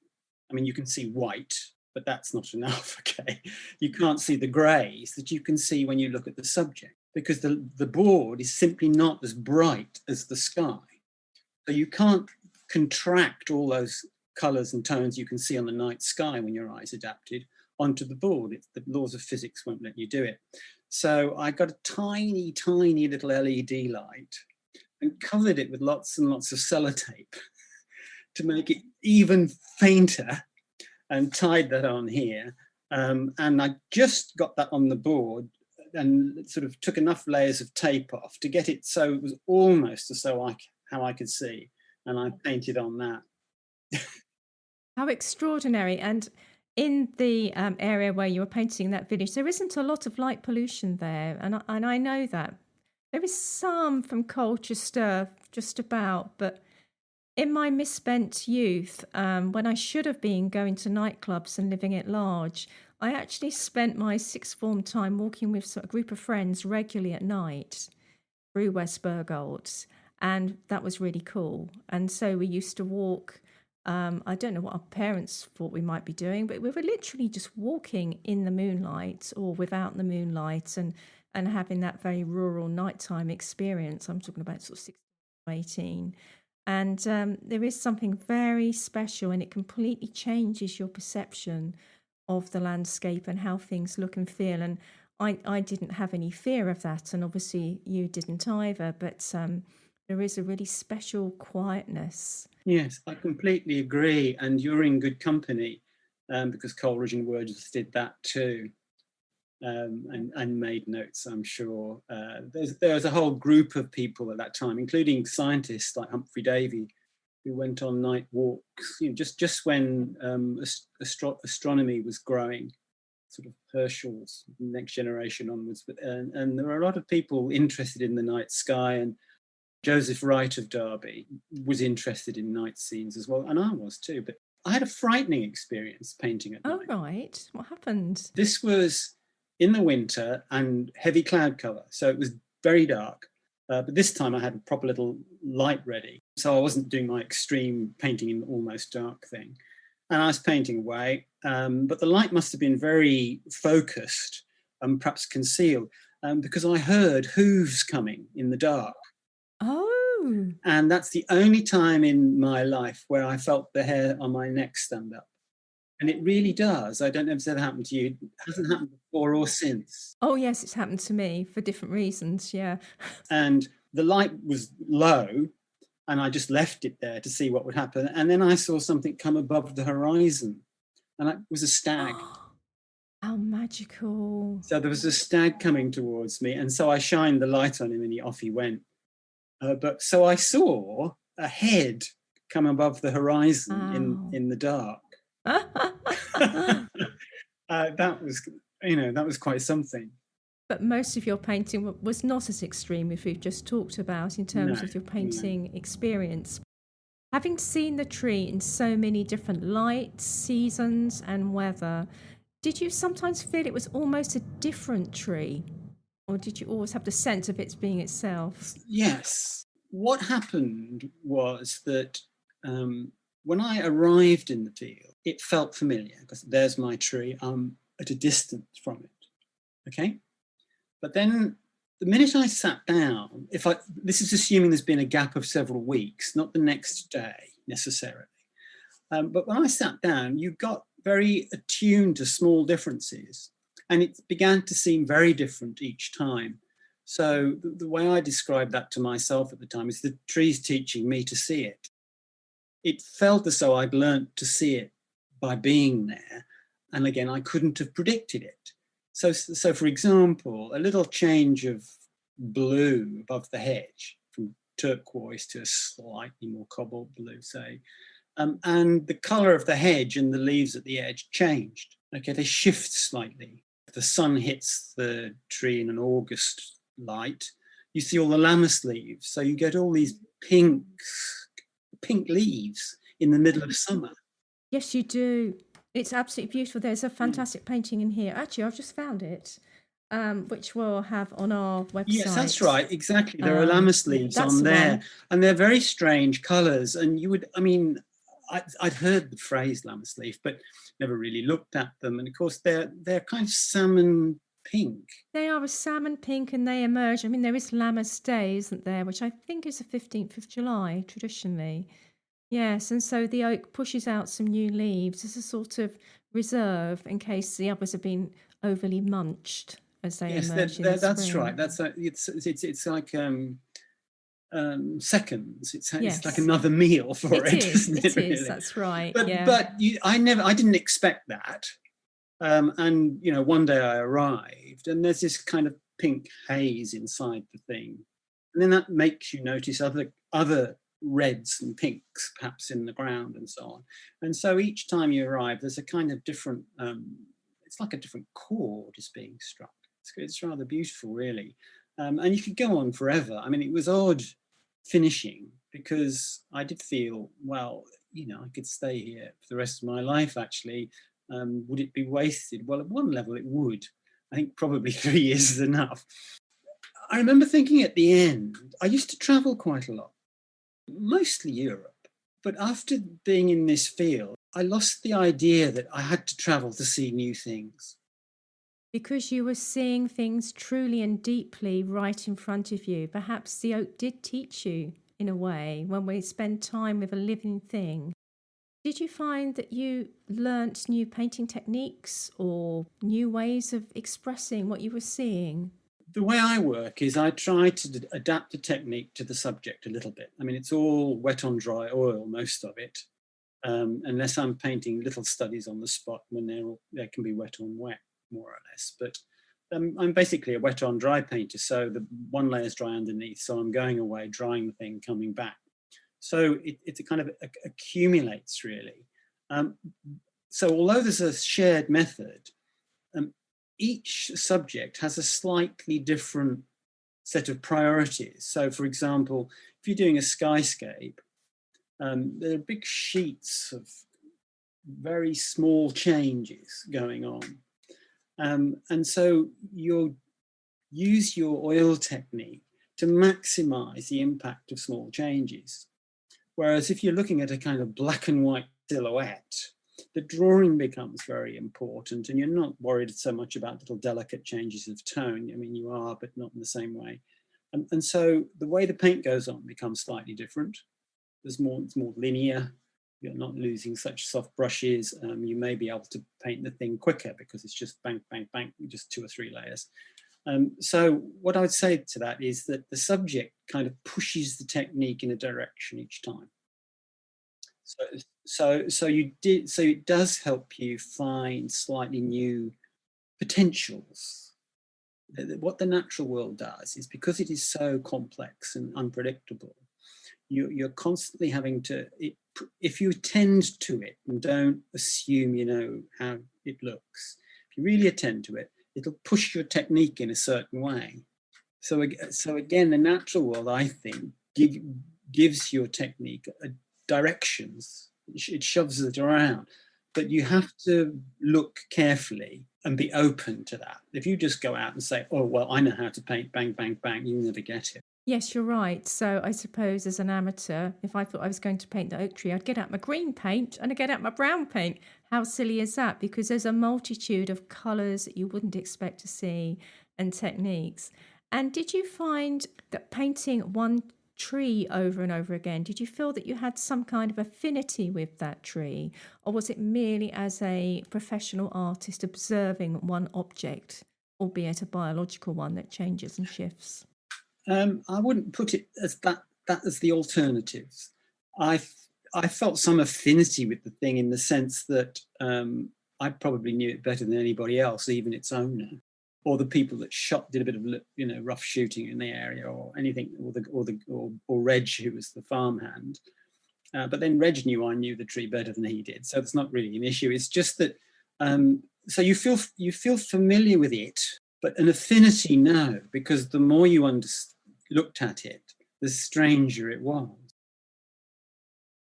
Speaker 4: I mean, you can see white, but that's not enough, okay? You can't see the greys that you can see when you look at the subject, because the board is simply not as bright as the sky. So you can't contract all those colours and tones you can see on the night sky when your eyes adapted onto the board. The laws of physics won't let you do it. So I got a tiny, tiny little LED light and covered it with lots and lots of sellotape to make it even fainter, and tied that on here. And I just got that on the board and sort of took enough layers of tape off to get it so it was almost as though how I could see. And I painted on that.
Speaker 2: how extraordinary. And in the area where you were painting that village, there isn't a lot of light pollution there. And I know that. There is some from Colchester, just about, but in my misspent youth, when I should have been going to nightclubs and living at large, I actually spent my sixth form time walking with a group of friends regularly at night through West Burgold, and that was really cool. And so we used to walk. I don't know what our parents thought we might be doing, but we were literally just walking in the moonlight or without the moonlight, and having that very rural nighttime experience. I'm talking about sort of 16 to 18. And there is something very special, and it completely changes your perception of the landscape and how things look and feel. And I didn't have any fear of that, and obviously you didn't either, but there is a really special quietness.
Speaker 4: Yes, I completely agree. And you're in good company, because Coleridge and Wordsworth did that too. And made notes, I'm sure. There was a whole group of people at that time, including scientists like Humphrey Davy, who went on night walks, just when astronomy was growing, sort of Herschel's next generation onwards. And there were a lot of people interested in the night sky, and Joseph Wright of Derby was interested in night scenes as well, and I was too. But I had a frightening experience painting at night.
Speaker 2: Oh, right. What happened?
Speaker 4: This was in the winter and heavy cloud cover, so it was very dark. But this time I had a proper little light ready. So I wasn't doing my extreme painting in almost dark thing. And I was painting away, but the light must have been very focused and perhaps concealed, because I heard hooves coming in the dark.
Speaker 2: Oh.
Speaker 4: And that's the only time in my life where I felt the hair on my neck stand up. And it really does. I don't know if it's ever happened to you. It hasn't happened before or since.
Speaker 2: Oh, yes, it's happened to me for different reasons. Yeah.
Speaker 4: And the light was low, and I just left it there to see what would happen. And then I saw something come above the horizon, and it was a stag.
Speaker 2: How magical.
Speaker 4: So there was a stag coming towards me, and so I shined the light on him, and off he went. But so I saw a head come above the horizon in the dark. That was quite something.
Speaker 2: But most of your painting was not as extreme as we've just talked about in terms of your painting experience. Having seen the tree in so many different lights, seasons and weather, did you sometimes feel it was almost a different tree? Or did you always have the sense of it being itself?
Speaker 4: Yes. What happened was that when I arrived in the field, it felt familiar because there's my tree. I'm at a distance from it. Okay. But then the minute I sat down, this is assuming there's been a gap of several weeks, not the next day necessarily. But when I sat down, you got very attuned to small differences, and it began to seem very different each time. So the way I described that to myself at the time is the tree's teaching me to see it. It felt as though I'd learnt to see it by being there. And again, I couldn't have predicted it. So for example, a little change of blue above the hedge from turquoise to a slightly more cobalt blue, say, and the colour of the hedge and the leaves at the edge changed. Okay, they shift slightly. If the sun hits the tree in an August light, you see all the lammas leaves. So you get all these pink leaves in the middle of summer.
Speaker 2: Yes, you do. It's absolutely beautiful. There's a fantastic painting in here. Actually, I've just found it, which we'll have on our website.
Speaker 4: Yes, that's right. Exactly. There are lammas leaves on there, and they're very strange colours. And I'd heard the phrase lammas leaf, but never really looked at them. And of course, they're kind of salmon pink.
Speaker 2: They are a salmon pink, and they emerge. I mean, there is Lammas Day, isn't there? Which I think is the 15th of July traditionally. Yes, and so the oak pushes out some new leaves as a sort of reserve in case the others have been overly munched as they emerge in the
Speaker 4: that's
Speaker 2: spring.
Speaker 4: right. That's it's like seconds. It's like another meal for it. Isn't it?
Speaker 2: It is. That's right.
Speaker 4: But I didn't expect that. And one day I arrived, and there's this kind of pink haze inside the thing, and then that makes you notice other reds and pinks perhaps in the ground and so on. And so each time you arrive, there's a kind of different. It's like a different chord is being struck. It's rather beautiful, really. And you could go on forever. I mean, it was odd finishing because I did feel, well, I could stay here for the rest of my life, actually. Would it be wasted? Well, at one level it would. I think probably 3 years is enough. I remember thinking at the end, I used to travel quite a lot, mostly Europe. But after being in this field, I lost the idea that I had to travel to see new things.
Speaker 2: Because you were seeing things truly and deeply right in front of you. Perhaps the oak did teach you, in a way, when we spend time with a living thing. Did you find that you learnt new painting techniques or new ways of expressing what you were seeing?
Speaker 4: The way I work is I try to adapt the technique to the subject a little bit. I mean, it's all wet on dry oil, most of it, unless I'm painting little studies on the spot when they can be wet on wet, more or less. But I'm basically a wet on dry painter, so the one layer is dry underneath, so I'm going away, drying the thing, coming back. So it kind of accumulates, really. So although there's a shared method, each subject has a slightly different set of priorities. So, for example, if you're doing a skyscape, there are big sheets of very small changes going on. And so you'll use your oil technique to maximize the impact of small changes. Whereas if you're looking at a kind of black and white silhouette, the drawing becomes very important, and you're not worried so much about little delicate changes of tone. I mean, you are, but not in the same way. And so the way the paint goes on becomes slightly different. It's more linear. You're not losing such soft brushes. You may be able to paint the thing quicker because it's just bang, bang, bang, just 2 or 3 layers. So what I would say to that is that the subject kind of pushes the technique in a direction each time. So it does help you find slightly new potentials. What the natural world does is, because it is so complex and unpredictable, you're constantly having to, if you attend to it and don't assume you know how it looks, if you really attend to it, it'll push your technique in a certain way. So again, the natural world, I think, gives your technique directions. It shoves it around, but you have to look carefully and be open to that. If you just go out and say, oh, well, I know how to paint, bang, bang, bang, you'll never get it.
Speaker 2: Yes, you're right. So I suppose as an amateur, if I thought I was going to paint the oak tree, I'd get out my green paint and I'd get out my brown paint. How silly is that? Because there's a multitude of colours that you wouldn't expect to see and techniques. And did you find that painting one tree over and over again, did you feel that you had some kind of affinity with that tree? Or was it merely as a professional artist observing one object, albeit a biological one that changes and shifts?
Speaker 4: I wouldn't put it as that as the alternatives. I felt some affinity with the thing in the sense that I probably knew it better than anybody else, even its owner, or the people that did a bit of rough shooting in the area, or anything, or Reg, who was the farmhand. But then Reg knew I knew the tree better than he did, so it's not really an issue. It's just that so you feel familiar with it, but an affinity, no, because the more you looked at it, the stranger it was.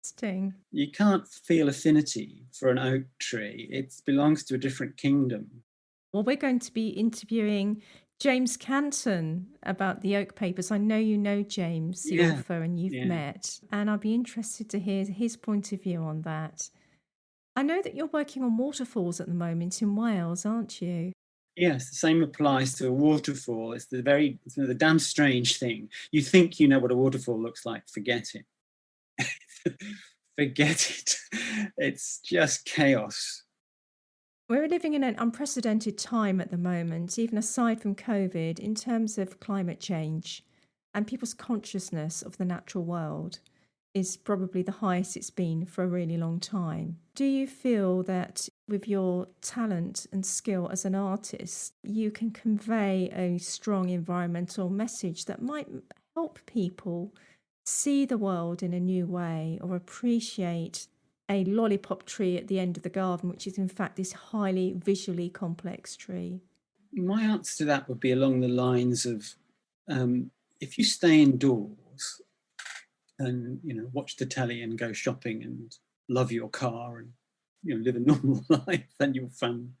Speaker 2: Interesting.
Speaker 4: You can't feel affinity for an oak tree. It belongs to a different kingdom.
Speaker 2: Well, we're going to be interviewing James Canton about the Oak Papers. I know you know James, the author, and you've met, and I'll be interested to hear his point of view on that. I know that you're working on waterfalls at the moment in Wales, aren't you?
Speaker 4: Yes, the same applies to a waterfall. It's the damn strange thing. You think you know what a waterfall looks like, forget it. Forget it. It's just chaos.
Speaker 2: We're living in an unprecedented time at the moment, even aside from COVID, in terms of climate change, and people's consciousness of the natural world is probably the highest it's been for a really long time. Do you feel that with your talent and skill as an artist, you can convey a strong environmental message that might help people see the world in a new way, or appreciate a lollipop tree at the end of the garden, which is in fact this highly visually complex tree?
Speaker 4: My answer to that would be along the lines of, if you stay indoors and watch the telly and go shopping and love your car and live a normal life and your family,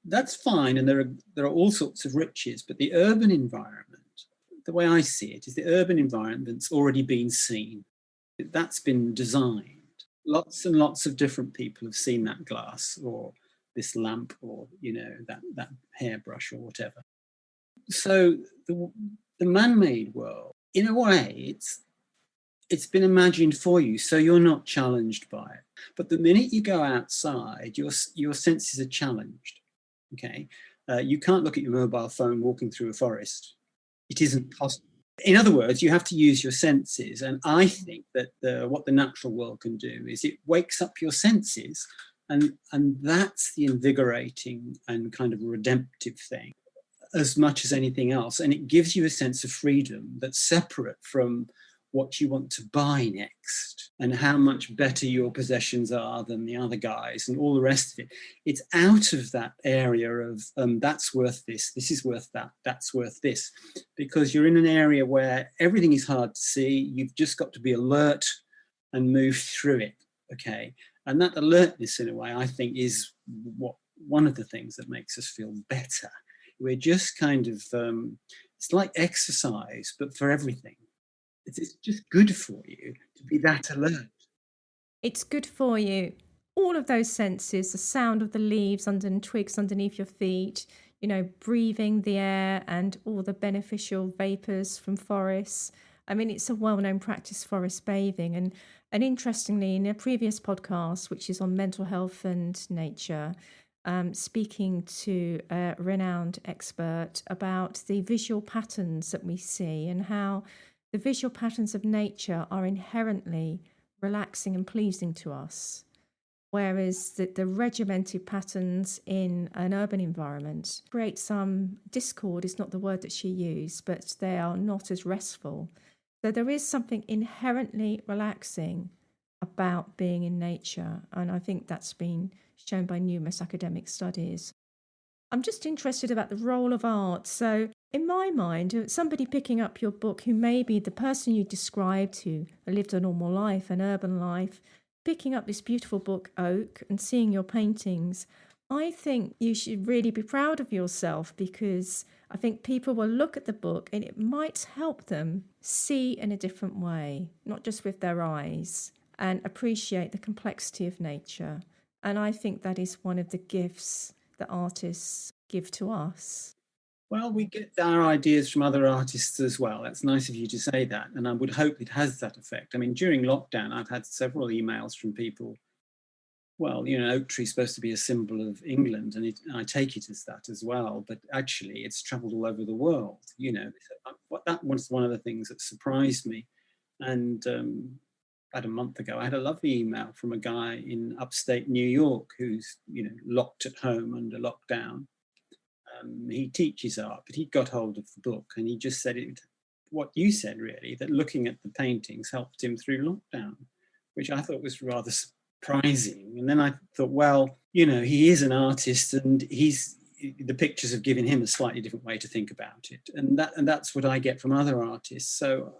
Speaker 4: that's fine, and there are all sorts of riches. But the urban environment, the way I see it, is the urban environment that's already been seen. That's been designed. Lots and lots of different people have seen that glass or this lamp or that hairbrush or whatever. So the man-made world, in a way, it's been imagined for you, so you're not challenged by it. But the minute you go outside, your senses are challenged. Okay, you can't look at your mobile phone walking through a forest. It isn't possible. In other words, you have to use your senses, and I think that what the natural world can do is it wakes up your senses, and that's the invigorating and kind of redemptive thing, as much as anything else. And it gives you a sense of freedom that's separate from what you want to buy next and how much better your possessions are than the other guys and all the rest of it. It's out of that area of that's worth this is worth that, that's worth this, because you're in an area where everything is hard to see. You've just got to be alert and move through it. Okay, and that alertness, in a way, I think is one of the things that makes us feel better. We're just kind of It's like exercise, but for everything. It's just good for you to be that alert.
Speaker 2: It's good for you. All of those senses, the sound of the leaves under the twigs underneath your feet, breathing the air and all the beneficial vapors from forests. I mean, it's a well-known practice, forest bathing. And interestingly, in a previous podcast, which is on mental health and nature, speaking to a renowned expert about the visual patterns that we see and how the visual patterns of nature are inherently relaxing and pleasing to us, whereas the regimented patterns in an urban environment create some discord, is not the word that she used, but they are not as restful. So there is something inherently relaxing about being in nature, and I think that's been shown by numerous academic studies. I'm just interested about the role of art. So in my mind, somebody picking up your book who may be the person you described who lived a normal life, an urban life, picking up this beautiful book, Oak, and seeing your paintings, I think you should really be proud of yourself, because I think people will look at the book and it might help them see in a different way, not just with their eyes, and appreciate the complexity of nature. And I think that is one of the gifts that artists give to us.
Speaker 4: Well, we get our ideas from other artists as well. That's nice of you to say that. And I would hope it has that effect. I mean, during lockdown, I've had several emails from people. Well, oak tree is supposed to be a symbol of England, and I take it as that as well. But actually, it's traveled all over the world. That was one of the things that surprised me. And about a month ago, I had a lovely email from a guy in upstate New York who's, locked at home under lockdown. He teaches art, but he got hold of the book and he just said what you said, really, that looking at the paintings helped him through lockdown, which I thought was rather surprising. And then I thought, well, he is an artist, and the pictures have given him a slightly different way to think about it. And that's what I get from other artists. So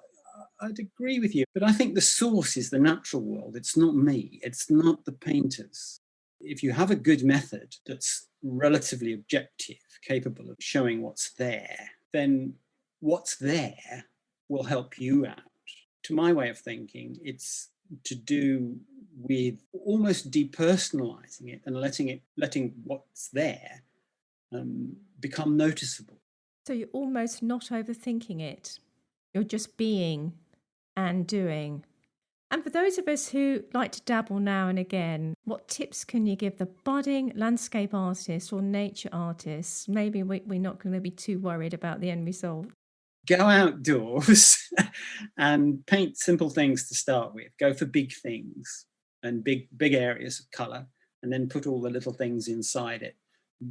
Speaker 4: I'd agree with you. But I think the source is the natural world. It's not me. It's not the painters. If you have a good method that's relatively objective, capable of showing what's there, then what's there will help you out. To my way of thinking, it's to do with almost depersonalizing it and letting what's there become noticeable.
Speaker 2: So you're almost not overthinking it. You're just being and doing. And for those of us who like to dabble now and again, what tips can you give the budding landscape artists or nature artists? Maybe we're not going to be too worried about the end result.
Speaker 4: Go outdoors and paint simple things to start with. Go for big things and big areas of colour, and then put all the little things inside it.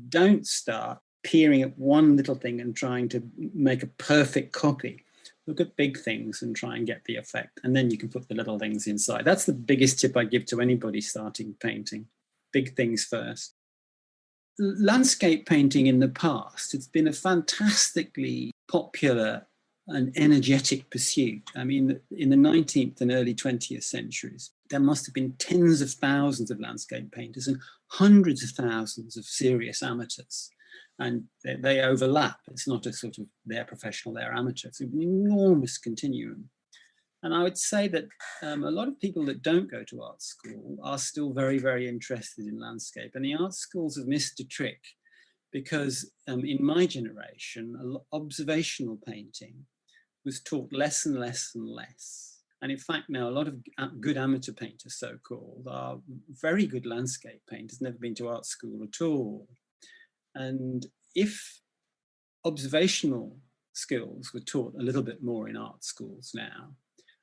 Speaker 4: Don't start peering at one little thing and trying to make a perfect copy. Look at big things and try and get the effect, and then you can put the little things inside. That's the biggest tip I give to anybody starting painting. Big things first. Landscape painting in the past, it's been a fantastically popular and energetic pursuit. I mean, in the 19th and early 20th centuries, there must have been tens of thousands of landscape painters and hundreds of thousands of serious amateurs. And they overlap. It's not a sort of they're professional, they're amateur. It's an enormous continuum. And I would say that a lot of people that don't go to art school are still very, very interested in landscape. And the art schools have missed a trick, because in my generation, observational painting was taught less and less and less. And in fact, now a lot of good amateur painters, so-called, are very good landscape painters, never been to art school at all. And if observational skills were taught a little bit more in art schools now,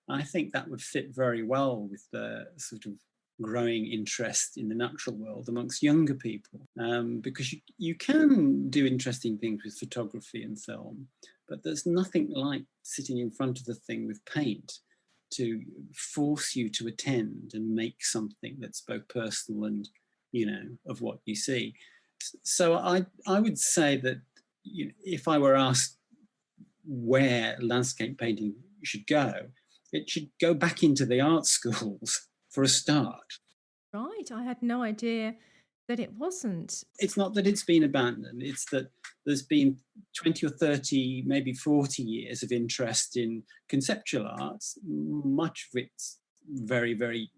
Speaker 4: I think that would fit very well with the sort of growing interest in the natural world amongst younger people, because you can do interesting things with photography and film, but there's nothing like sitting in front of the thing with paint to force you to attend and make something that's both personal and, of what you see. So I would say that if I were asked where landscape painting should go, it should go back into the art schools for a start.
Speaker 2: Right. I had no idea that it wasn't.
Speaker 4: It's not that it's been abandoned, it's that there's been 20 or 30, maybe 40 years of interest in conceptual arts, much of it's very, very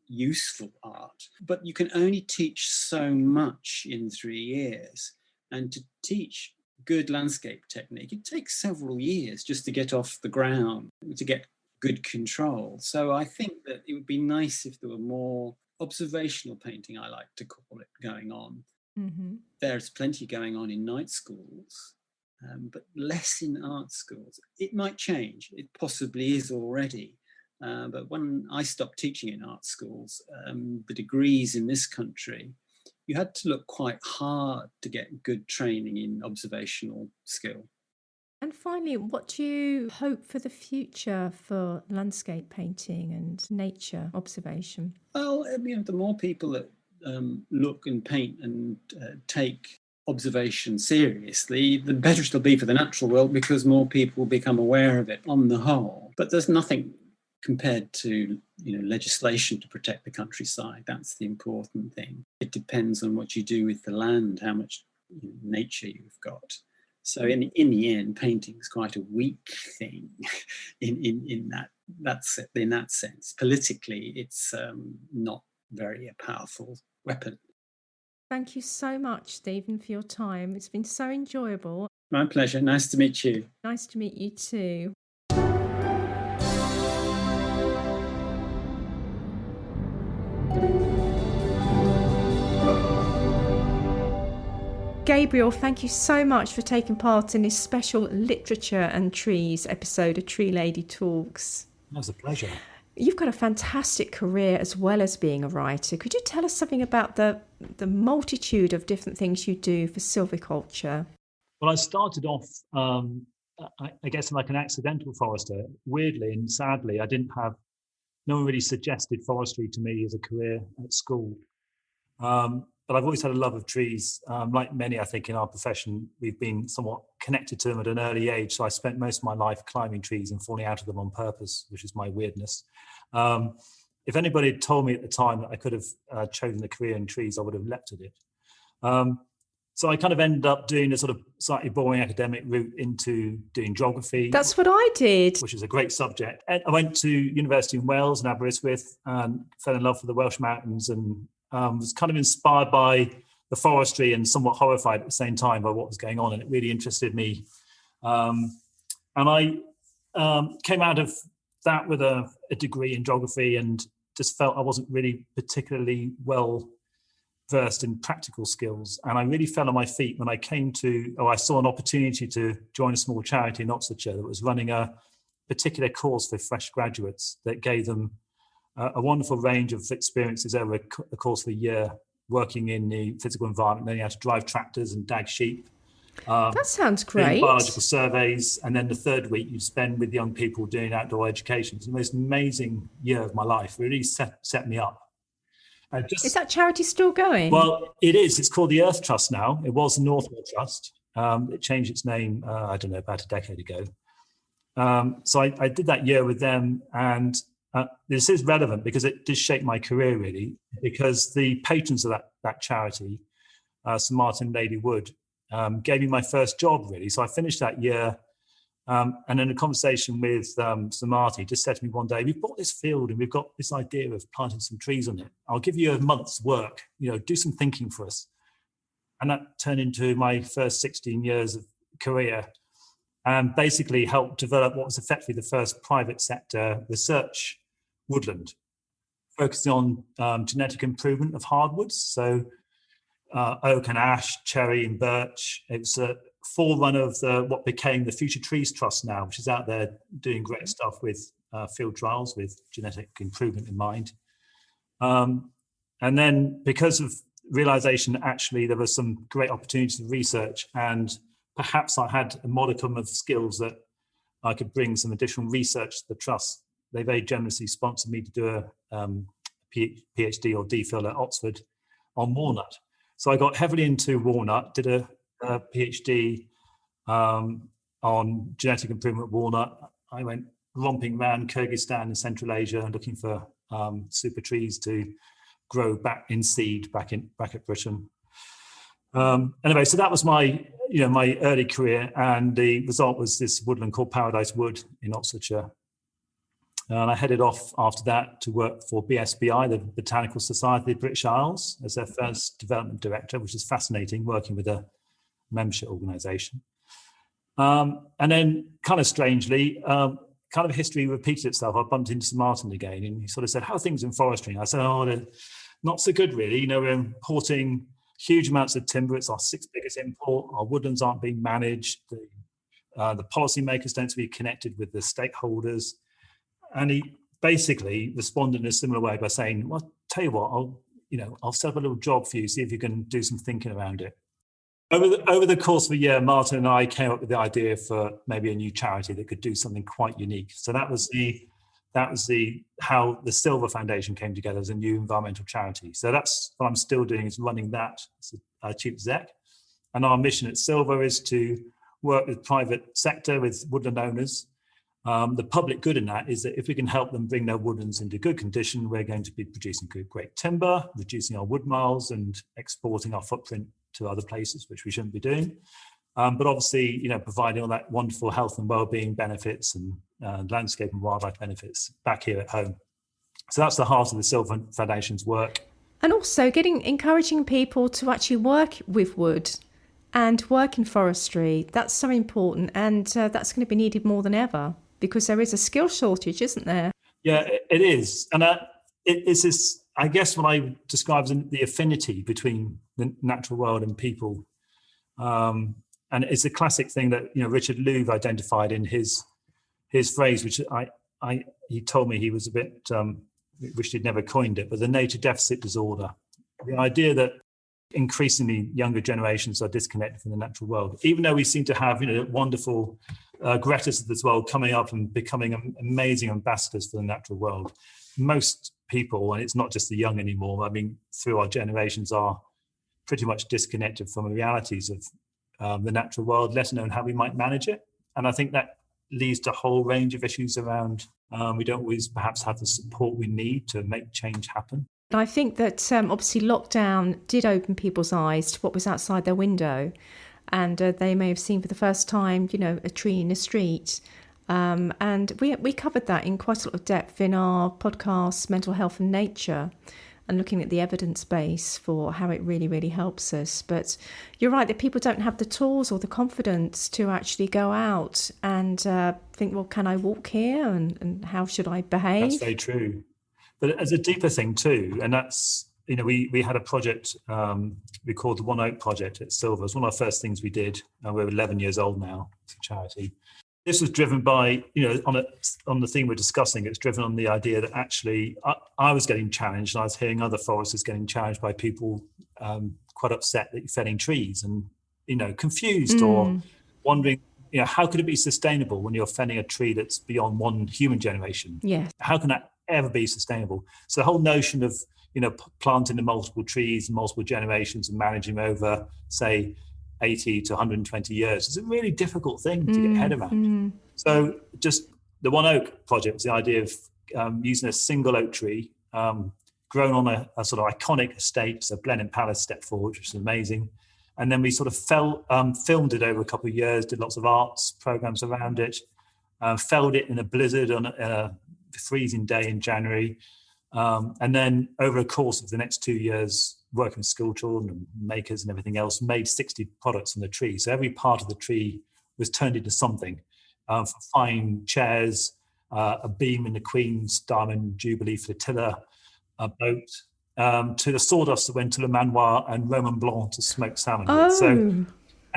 Speaker 4: useful art. But you can only teach so much in 3 years. And to teach good landscape technique, it takes several years just to get off the ground, to get good control. So I think that it would be nice if there were more observational painting, I like to call it, going on.
Speaker 2: Mm-hmm.
Speaker 4: There's plenty going on in night schools, but less in art schools. It might change. It possibly is already. But when I stopped teaching in art schools, the degrees in this country, you had to look quite hard to get good training in observational skill.
Speaker 2: And finally, what do you hope for the future for landscape painting and nature observation?
Speaker 4: Well, the more people that look and paint and take observation seriously, the better it'll be for the natural world, because more people will become aware of it on the whole. But there's nothing compared to legislation to protect the countryside. That's the important thing. It depends on what you do with the land, how much nature you've got. So in the end, painting is quite a weak thing in that sense. Politically, it's not very a powerful weapon.
Speaker 2: Thank you so much, Stephen, for your time. It's been so enjoyable.
Speaker 4: My pleasure. Nice to meet you.
Speaker 2: Nice to meet you too. Gabriel, thank you so much for taking part in this special Literature and Trees episode of Tree Lady Talks.
Speaker 5: That was a pleasure.
Speaker 2: You've got a fantastic career as well as being a writer. Could you tell us something about the multitude of different things you do for silviculture?
Speaker 5: Well, I started off, I guess, like an accidental forester. Weirdly and sadly, no one really suggested forestry to me as a career at school. But I've always had a love of trees. Like many, I think, in our profession, we've been somewhat connected to them at an early age. So I spent most of my life climbing trees and falling out of them on purpose, which is my weirdness. If anybody had told me at the time that I could have chosen a career in trees, I would have leapt at it. So I kind of ended up doing a sort of slightly boring academic route into doing geography.
Speaker 2: That's what I did.
Speaker 5: Which is a great subject. And I went to University in Wales in Aberystwyth and fell in love with the Welsh mountains, and was kind of inspired by the forestry and somewhat horrified at the same time by what was going on. And it really interested me. And I came out of that with a degree in geography, and just felt I wasn't really particularly well versed in practical skills. And I really fell on my feet when I I saw an opportunity to join a small charity in Oxfordshire that was running a particular course for fresh graduates that gave them a wonderful range of experiences over a course of a year, working in the physical environment, learning how to drive tractors and dag sheep.
Speaker 2: That sounds great.
Speaker 5: Biological surveys, and then the third week you spend with young people doing outdoor education. It's the most amazing year of my life. It really set me up.
Speaker 2: Is that charity still going?
Speaker 5: Well, it is. It's called the Earth Trust now. It was the Northwell Trust. It changed its name, I don't know, about a decade ago. So I did that year with them, and this is relevant because it did shape my career, really, because the patrons of that charity, St Martin Lady Wood, gave me my first job, really. So I finished that year, and in a conversation with Sir Marty, just said to me one day, we've bought this field and we've got this idea of planting some trees on it. I'll give you a month's work, do some thinking for us. And that turned into my first 16 years of career, and basically helped develop what was effectively the first private sector research woodland, focusing on genetic improvement of hardwoods. So oak and ash, cherry and birch. It's a forerunner of what became the Future Trees Trust now, which is out there doing great stuff with field trials with genetic improvement in mind. And then because of realization, actually, there was some great opportunities to research, and perhaps I had a modicum of skills that I could bring some additional research to the trust. They very generously sponsored me to do a PhD or DPhil at Oxford on walnut. So I got heavily into walnut, did a PhD on genetic improvement walnut. I went romping around Kyrgyzstan and Central Asia looking for super trees to grow back in seed back at Britain. Anyway, so that was my early career, and the result was this woodland called Paradise Wood in Oxfordshire. And I headed off after that to work for BSBI, the Botanical Society of the British Isles, as their first development director, which is fascinating, working with a membership organisation. And then, kind of strangely, kind of history repeated itself. I bumped into Sir Martin again, and he sort of said, "How are things in forestry?" And I said, "Oh, they're not so good, really. We're importing huge amounts of timber. It's our 6th biggest import. Our woodlands aren't being managed. The policymakers don't seem to be connected with the stakeholders." And he basically responded in a similar way by saying, "Well, tell you what, I'll set up a little job for you, see if you can do some thinking around it." Over the course of a year, Martin and I came up with the idea for maybe a new charity that could do something quite unique. So that was how the Silver Foundation came together as a new environmental charity. So that's what I'm still doing, is running that as a chief exec. And our mission at Silver is to work with private sector, with woodland owners. The public good in that is that if we can help them bring their woodlands into good condition, we're going to be producing great timber, reducing our wood miles, and exporting our footprint to other places, which we shouldn't be doing. But obviously, providing all that wonderful health and well-being benefits and landscape and wildlife benefits back here at home. So that's the heart of the Silver Foundation's work.
Speaker 2: And also encouraging people to actually work with wood and work in forestry. That's so important, and that's going to be needed more than ever, because there is a skill shortage, isn't there?
Speaker 5: Yeah, it is. And it's this, I guess, what I describe as the affinity between the natural world and people. And it's a classic thing that Richard Louv identified in his phrase, which he told me he was a bit wished he'd never coined it, but the nature deficit disorder. The idea that increasingly younger generations are disconnected from the natural world, even though we seem to have wonderful Gretas of this world coming up and becoming amazing ambassadors for the natural world. Most people, and it's not just the young anymore, I mean, through our generations, are pretty much disconnected from the realities of the natural world, let alone how we might manage it. And I think that leads to a whole range of issues around we don't always perhaps have the support we need to make change happen.
Speaker 2: I think that obviously lockdown did open people's eyes to what was outside their window, and they may have seen for the first time, a tree in the street. And we covered that in quite a lot of depth in our podcast, Mental Health and Nature, and looking at the evidence base for how it really, really helps us. But you're right that people don't have the tools or the confidence to actually go out and think, well, can I walk here, and how should I behave?
Speaker 5: That's very true. But as a deeper thing too, and that's, we had a project we called the One Oak Project at Silver. It was one of our first things we did. We're 11 years old now as a charity. This was driven by, on the theme we're discussing, it's driven on the idea that actually I was getting challenged, and I was hearing other foresters getting challenged by people quite upset that you're felling trees and, confused or wondering, how could it be sustainable when you're felling a tree that's beyond one human generation?
Speaker 2: Yes.
Speaker 5: How can that ever be sustainable? So the whole notion of planting the multiple trees and multiple generations and managing them over, say, 80 to 120 years is a really difficult thing to get your head around. So just the One Oak Project was the idea of using a single oak tree grown on a sort of iconic estate. So Blenheim Palace Step Forge, which is amazing. And then we sort of filmed it over a couple of years, did lots of arts programs around it, felled it in a blizzard on a freezing day in January. And then over the course of the next 2 years, working with school children and makers and everything else, made 60 products from the tree. So every part of the tree was turned into something, from fine chairs, a beam in the Queen's Diamond Jubilee Flotilla, a boat, to the sawdust that went to Le Manoir and Roman Blanc to smoke salmon with. So, and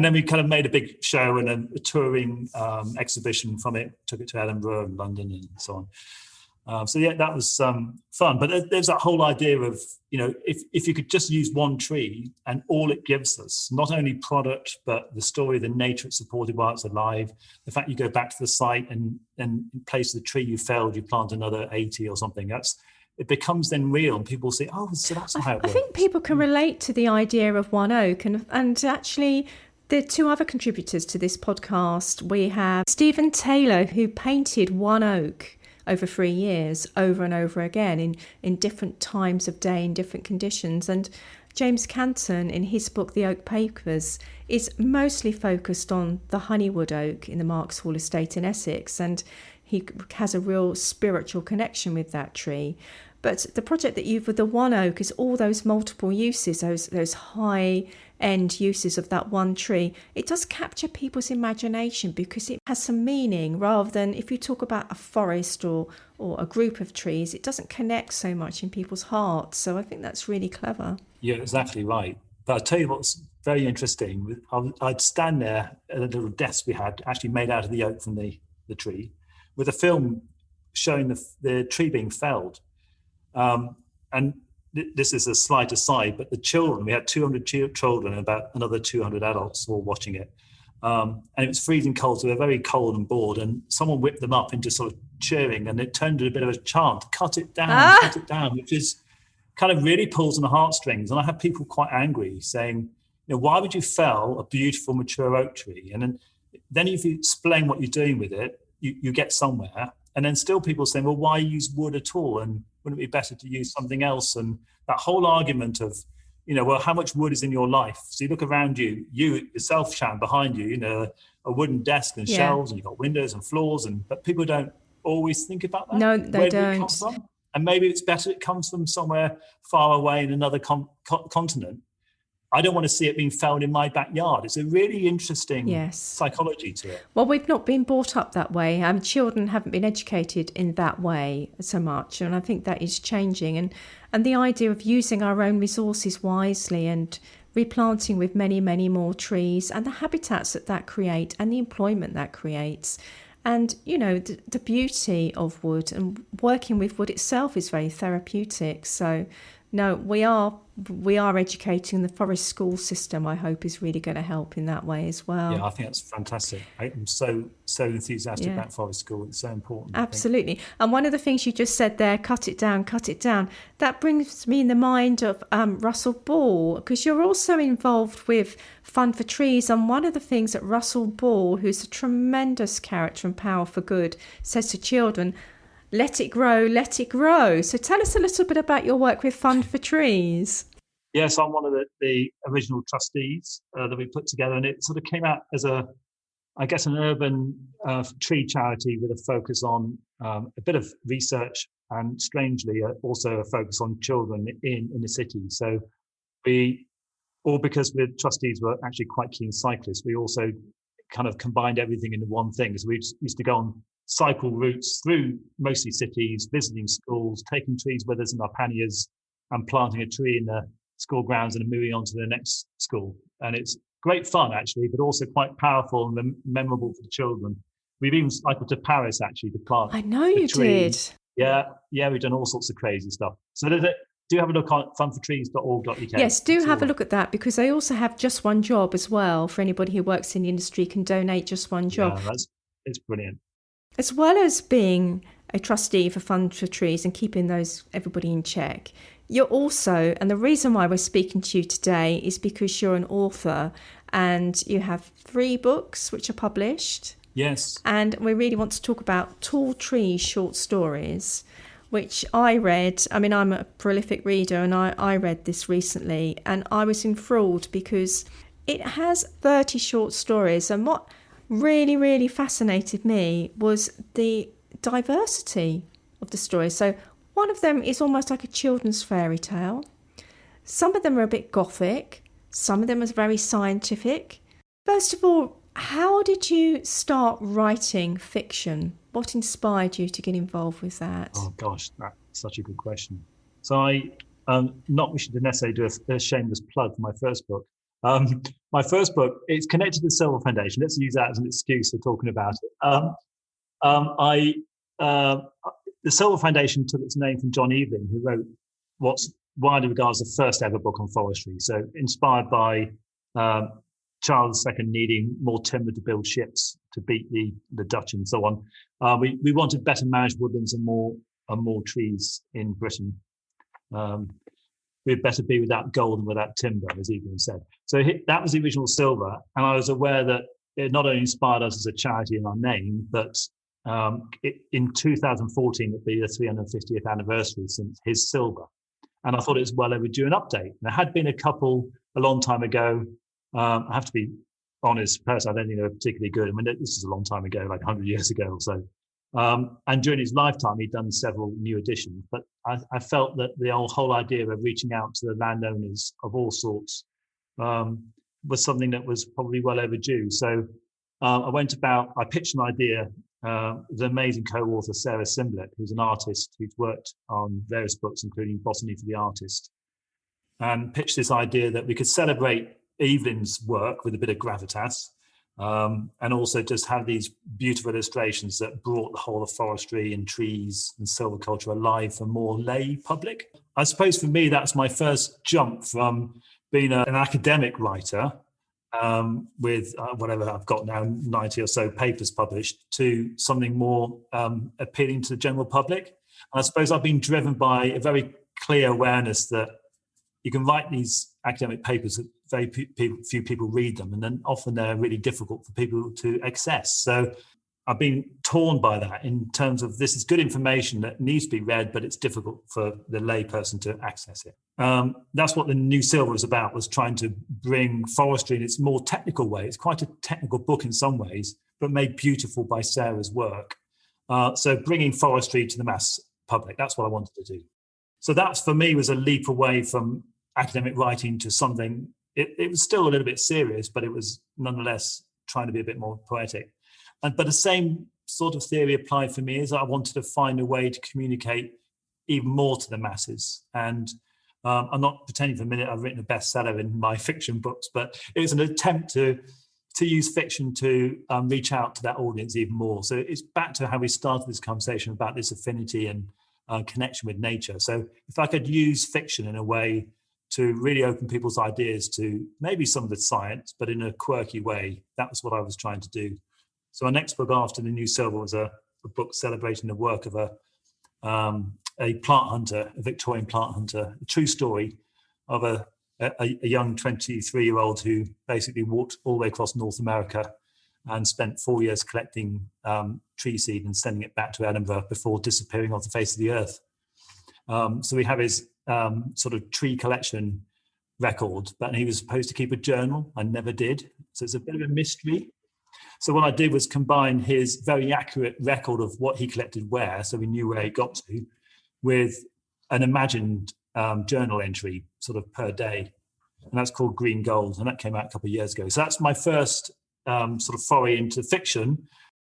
Speaker 5: then we kind of made a big show and a touring exhibition from it, took it to Edinburgh and London and so on. So yeah, that was fun. But there's that whole idea of, if you could just use one tree and all it gives us, not only product, but the story, the nature it's supported while it's alive, the fact you go back to the site and in place of the tree you felled, you plant another 80 or something, it becomes then real, and people say, oh, so that's how it works.
Speaker 2: I think people can relate to the idea of One Oak, and actually there are two other contributors to this podcast. We have Stephen Taylor, who painted One Oak over 3 years, over and over again in different times of day, in different conditions. And James Canton, in his book, The Oak Papers, is mostly focused on the Honeywood oak in the Marks Hall estate in Essex, and he has a real spiritual connection with that tree. But the project that you've with the one oak is all those multiple uses, those high-end uses of that one tree. It does capture people's imagination because it has some meaning, rather than if you talk about a forest or a group of trees, it doesn't connect so much in people's hearts. So I think that's really clever.
Speaker 5: You're exactly right. But I'll tell you what's very interesting. I'd stand there at a little desk we had, actually made out of the oak from the tree, with a film showing the tree being felled. And this is a slight aside, but the children, we had 200 children and about another 200 adults all watching it. And it was freezing cold, so they were very cold and bored. And someone whipped them up into sort of cheering, and it turned into a bit of a chant, cut it down, which is kind of really pulls on the heartstrings. And I had people quite angry saying, why would you fell a beautiful, mature oak tree? And then if you explain what you're doing with it, you get somewhere. And then still people saying, well, why use wood at all? And wouldn't it be better to use something else? And that whole argument of, well, how much wood is in your life? So you look around you yourself, Shan, behind you, a wooden desk and shelves, and you've got windows and floors, but people don't always think about that.
Speaker 2: No, they don't.
Speaker 5: Come from? And maybe it's better it comes from somewhere far away in another continent. I don't want to see it being felled in my backyard. It's a really interesting psychology to it.
Speaker 2: Well, we've not been brought up that way. Children haven't been educated in that way so much, and I think that is changing. And the idea of using our own resources wisely and replanting with many, many more trees, and the habitats that create and the employment that creates. And, the beauty of wood and working with wood itself is very therapeutic. So, no, we are educating. The forest school system, I hope, is really going to help in that way as well.
Speaker 5: Yeah, I think that's fantastic. I'm so enthusiastic about forest school. It's so important.
Speaker 2: Absolutely. And one of the things you just said there, cut it down, that brings me in the mind of Russell Ball, because you're also involved with Fund for Trees. And one of the things that Russell Ball, who's a tremendous character and Power for Good, says to children, let it grow, let it grow. So tell us a little bit about your work with Fund for Trees.
Speaker 5: Yes, I'm one of the original trustees that we put together, and it sort of came out as an urban tree charity with a focus on a bit of research and, strangely, also a focus on children in the city. So because we're trustees, we're actually quite keen cyclists, we also kind of combined everything into one thing. So we used to go on cycle routes through mostly cities, visiting schools, taking trees with us in our panniers and planting a tree in the school grounds and then moving on to the next school. And it's great fun, actually, but also quite powerful and memorable for the children. We've even cycled to Paris, actually, to plant.
Speaker 2: I know you did.
Speaker 5: Yeah, we've done all sorts of crazy stuff. So do have a look on fundfortrees.org.uk.
Speaker 2: Yes, do have a look at that, because they also have Just One Job as well. For anybody who works in the industry can donate just one job.
Speaker 5: Yeah, it's brilliant.
Speaker 2: As well as being a trustee for Fund for Trees and keeping everybody in check, you're also, and the reason why we're speaking to you today is because you're an author and you have 3 books which are published.
Speaker 5: Yes.
Speaker 2: And we really want to talk about Tall Trees short stories, which I read. I mean, I'm a prolific reader, and I read this recently, and I was enthralled because it has 30 short stories. And what really, really fascinated me was the diversity of the stories. So one of them is almost like a children's fairy tale. Some of them are a bit gothic. Some of them are very scientific. First of all, how did you start writing fiction? What inspired you to get involved with that?
Speaker 5: Oh gosh, that's such a good question. So I, not wishing to necessarily do a shameless plug for my first book. My first book, it's connected to the Silver Foundation. Let's use that as an excuse for talking about it. The Silver Foundation took its name from John Evelyn, who wrote what's widely regarded as the first ever book on forestry. So inspired by Charles II needing more timber to build ships to beat the Dutch and so on. We wanted better managed woodlands and more trees in Britain. We'd better be without gold and without timber, as Evelyn said. So that was the original Silver, and I was aware that it not only inspired us as a charity in our name, but in 2014 would be the 350th anniversary since his silver. And I thought it was well overdue an update. There had been a couple a long time ago. I have to be honest, personally, I don't think they were particularly good. I mean, this is a long time ago, like 100 years ago or so. And during his lifetime, he'd done several new editions. But I felt that the whole idea of reaching out to the landowners of all sorts was something that was probably well overdue. So I pitched an idea. The amazing co-author Sarah Simblett, who's an artist who's worked on various books, including Botany for the Artist, and pitched this idea that we could celebrate Evelyn's work with a bit of gravitas, and also just have these beautiful illustrations that brought the whole of forestry and trees and silviculture alive for more lay public. I suppose for me, that's my first jump from being an academic writer with whatever I've got now, 90 or so papers published, to something more appealing to the general public. And I suppose I've been driven by a very clear awareness that you can write these academic papers that very few people read them, and then often they're really difficult for people to access. So I've been torn by that in terms of this is good information that needs to be read, but it's difficult for the lay person to access it. That's what the New Silver was about, was trying to bring forestry in its more technical way. It's quite a technical book in some ways, but made beautiful by Sarah's work. So bringing forestry to the mass public, that's what I wanted to do. So that for me was a leap away from academic writing to something, it was still a little bit serious, but it was nonetheless trying to be a bit more poetic. But the same sort of theory applied for me, is I wanted to find a way to communicate even more to the masses. And I'm not pretending for a minute I've written a bestseller in my fiction books, but it was an attempt to use fiction to reach out to that audience even more. So it's back to how we started this conversation about this affinity and connection with nature. So if I could use fiction in a way to really open people's ideas to maybe some of the science, but in a quirky way, that was what I was trying to do. So our next book after The New Silver was a book celebrating the work of a plant hunter, a Victorian plant hunter, a true story of a young 23-year-old who basically walked all the way across North America and spent 4 years collecting tree seed and sending it back to Edinburgh before disappearing off the face of the earth. So we have his sort of tree collection record, but he was supposed to keep a journal and never did. So it's a bit of a mystery. So what I did was combine his very accurate record of what he collected where, so we knew where he got to, with an imagined journal entry sort of per day. And that's called Green Gold. And that came out a couple of years ago. So that's my first sort of foray into fiction.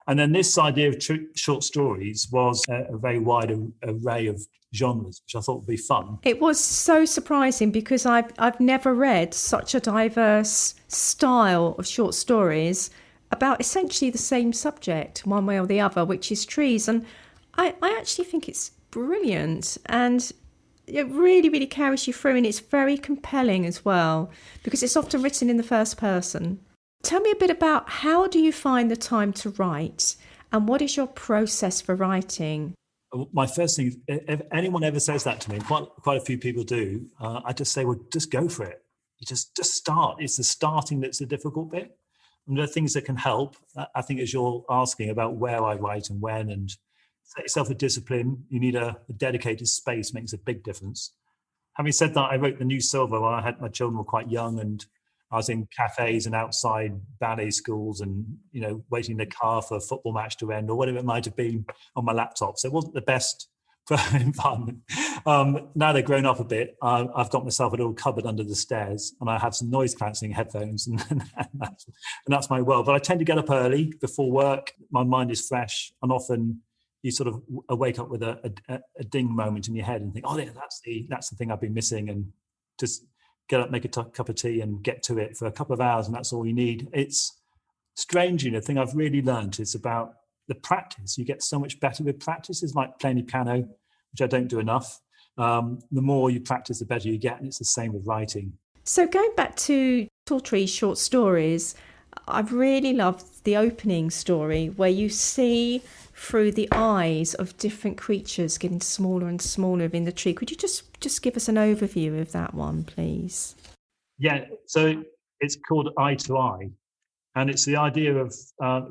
Speaker 5: And then this idea of short stories was a very wide array of genres, which I thought would be fun.
Speaker 2: It was so surprising because I've never read such a diverse style of short stories about essentially the same subject, one way or the other, which is trees. And I actually think it's brilliant. And it really, really carries you through. And it's very compelling as well, because it's often written in the first person. Tell me a bit about, how do you find the time to write? And what is your process for writing?
Speaker 5: My first thing is, if anyone ever says that to me, quite a few people do, I just say, well, just go for it. You just start. It's the starting that's the difficult bit. And there are things that can help, I think, as you're asking about where I write and when, and set yourself a discipline. You need a dedicated space, makes a big difference. Having said that, I wrote The New Silver when my children were quite young, and I was in cafes and outside ballet schools and, waiting in the car for a football match to end or whatever it might have been on my laptop. So it wasn't the best environment. Now they're grown up a bit, I've got myself a little cupboard under the stairs and I have some noise cancelling headphones and that's my world. But I tend to get up early before work. My mind is fresh, and often you sort of wake up with a ding moment in your head and think, oh yeah, that's the thing I've been missing, and just get up, make a cup of tea and get to it for a couple of hours, and that's all you need. It's strange, the thing I've really learned is about the practice. You get so much better with practice. It's like playing the piano, which I don't do enough. The more you practice, the better you get, and it's the same with writing.
Speaker 2: So going back to Tall Trees short stories, I've really loved the opening story where you see through the eyes of different creatures getting smaller and smaller within the tree. Could you just give us an overview of that one, please?
Speaker 5: Yeah, so it's called Eye to Eye, and it's the idea of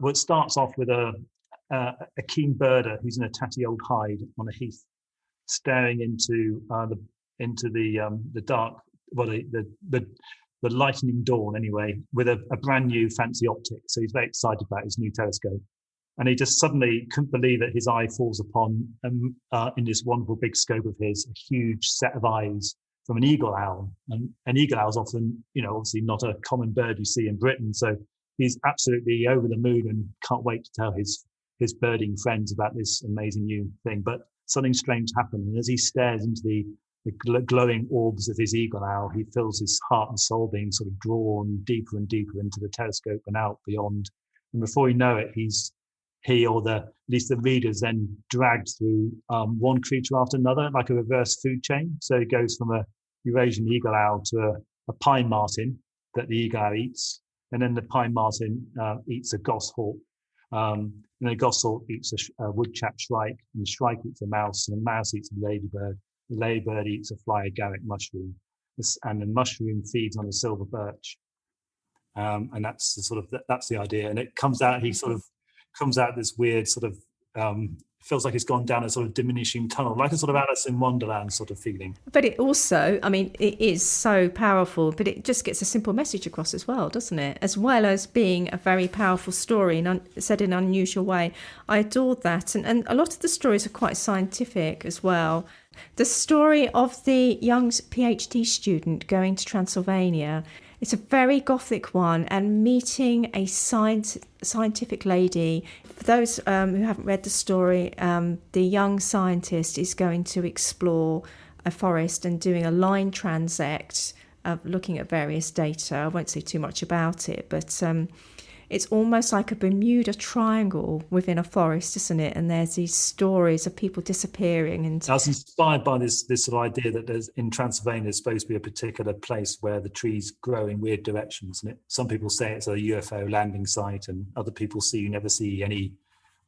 Speaker 5: it starts off with a a keen birder who's in a tatty old hide on a heath, staring into the dark, well, the lightening dawn anyway, with a brand new fancy optic. So he's very excited about his new telescope. And he just suddenly couldn't believe that his eye falls upon, in this wonderful big scope of his, a huge set of eyes from an eagle owl. And an eagle owl is often, obviously not a common bird you see in Britain. So he's absolutely over the moon and can't wait to tell his birding friends about this amazing new thing. But something strange happened. And as he stares into the glowing orbs of his eagle owl, he feels his heart and soul being sort of drawn deeper and deeper into the telescope and out beyond. And before you know it, at least the readers then dragged through one creature after another, like a reverse food chain. So it goes from a Eurasian eagle owl to a pine martin that the eagle owl eats. And then the pine martin eats a goshawk. And the goshawk eats a woodchat shrike, and the shrike eats a mouse, and the mouse eats a ladybird. The ladybird eats a fly agaric mushroom, and the mushroom feeds on a silver birch. And that's the idea. And it comes out, he sort of comes out this weird sort of, feels like it's gone down a sort of diminishing tunnel, like a sort of Alice in Wonderland sort of feeling.
Speaker 2: But it also, it is so powerful, but it just gets a simple message across as well, doesn't it? As well as being a very powerful story and said in an unusual way. I adored that. And a lot of the stories are quite scientific as well. The story of the young PhD student going to Transylvania, it's a very gothic one, and meeting a scientific lady. For those who haven't read the story, the young scientist is going to explore a forest and doing a line transect of looking at various data. I won't say too much about it, but it's almost like a Bermuda Triangle within a forest, isn't it? And there's these stories of people disappearing. And
Speaker 5: I was inspired by this sort of idea that there's in Transylvania there's supposed to be a particular place where the trees grow in weird directions. And some people say it's a UFO landing site, and other people you never see any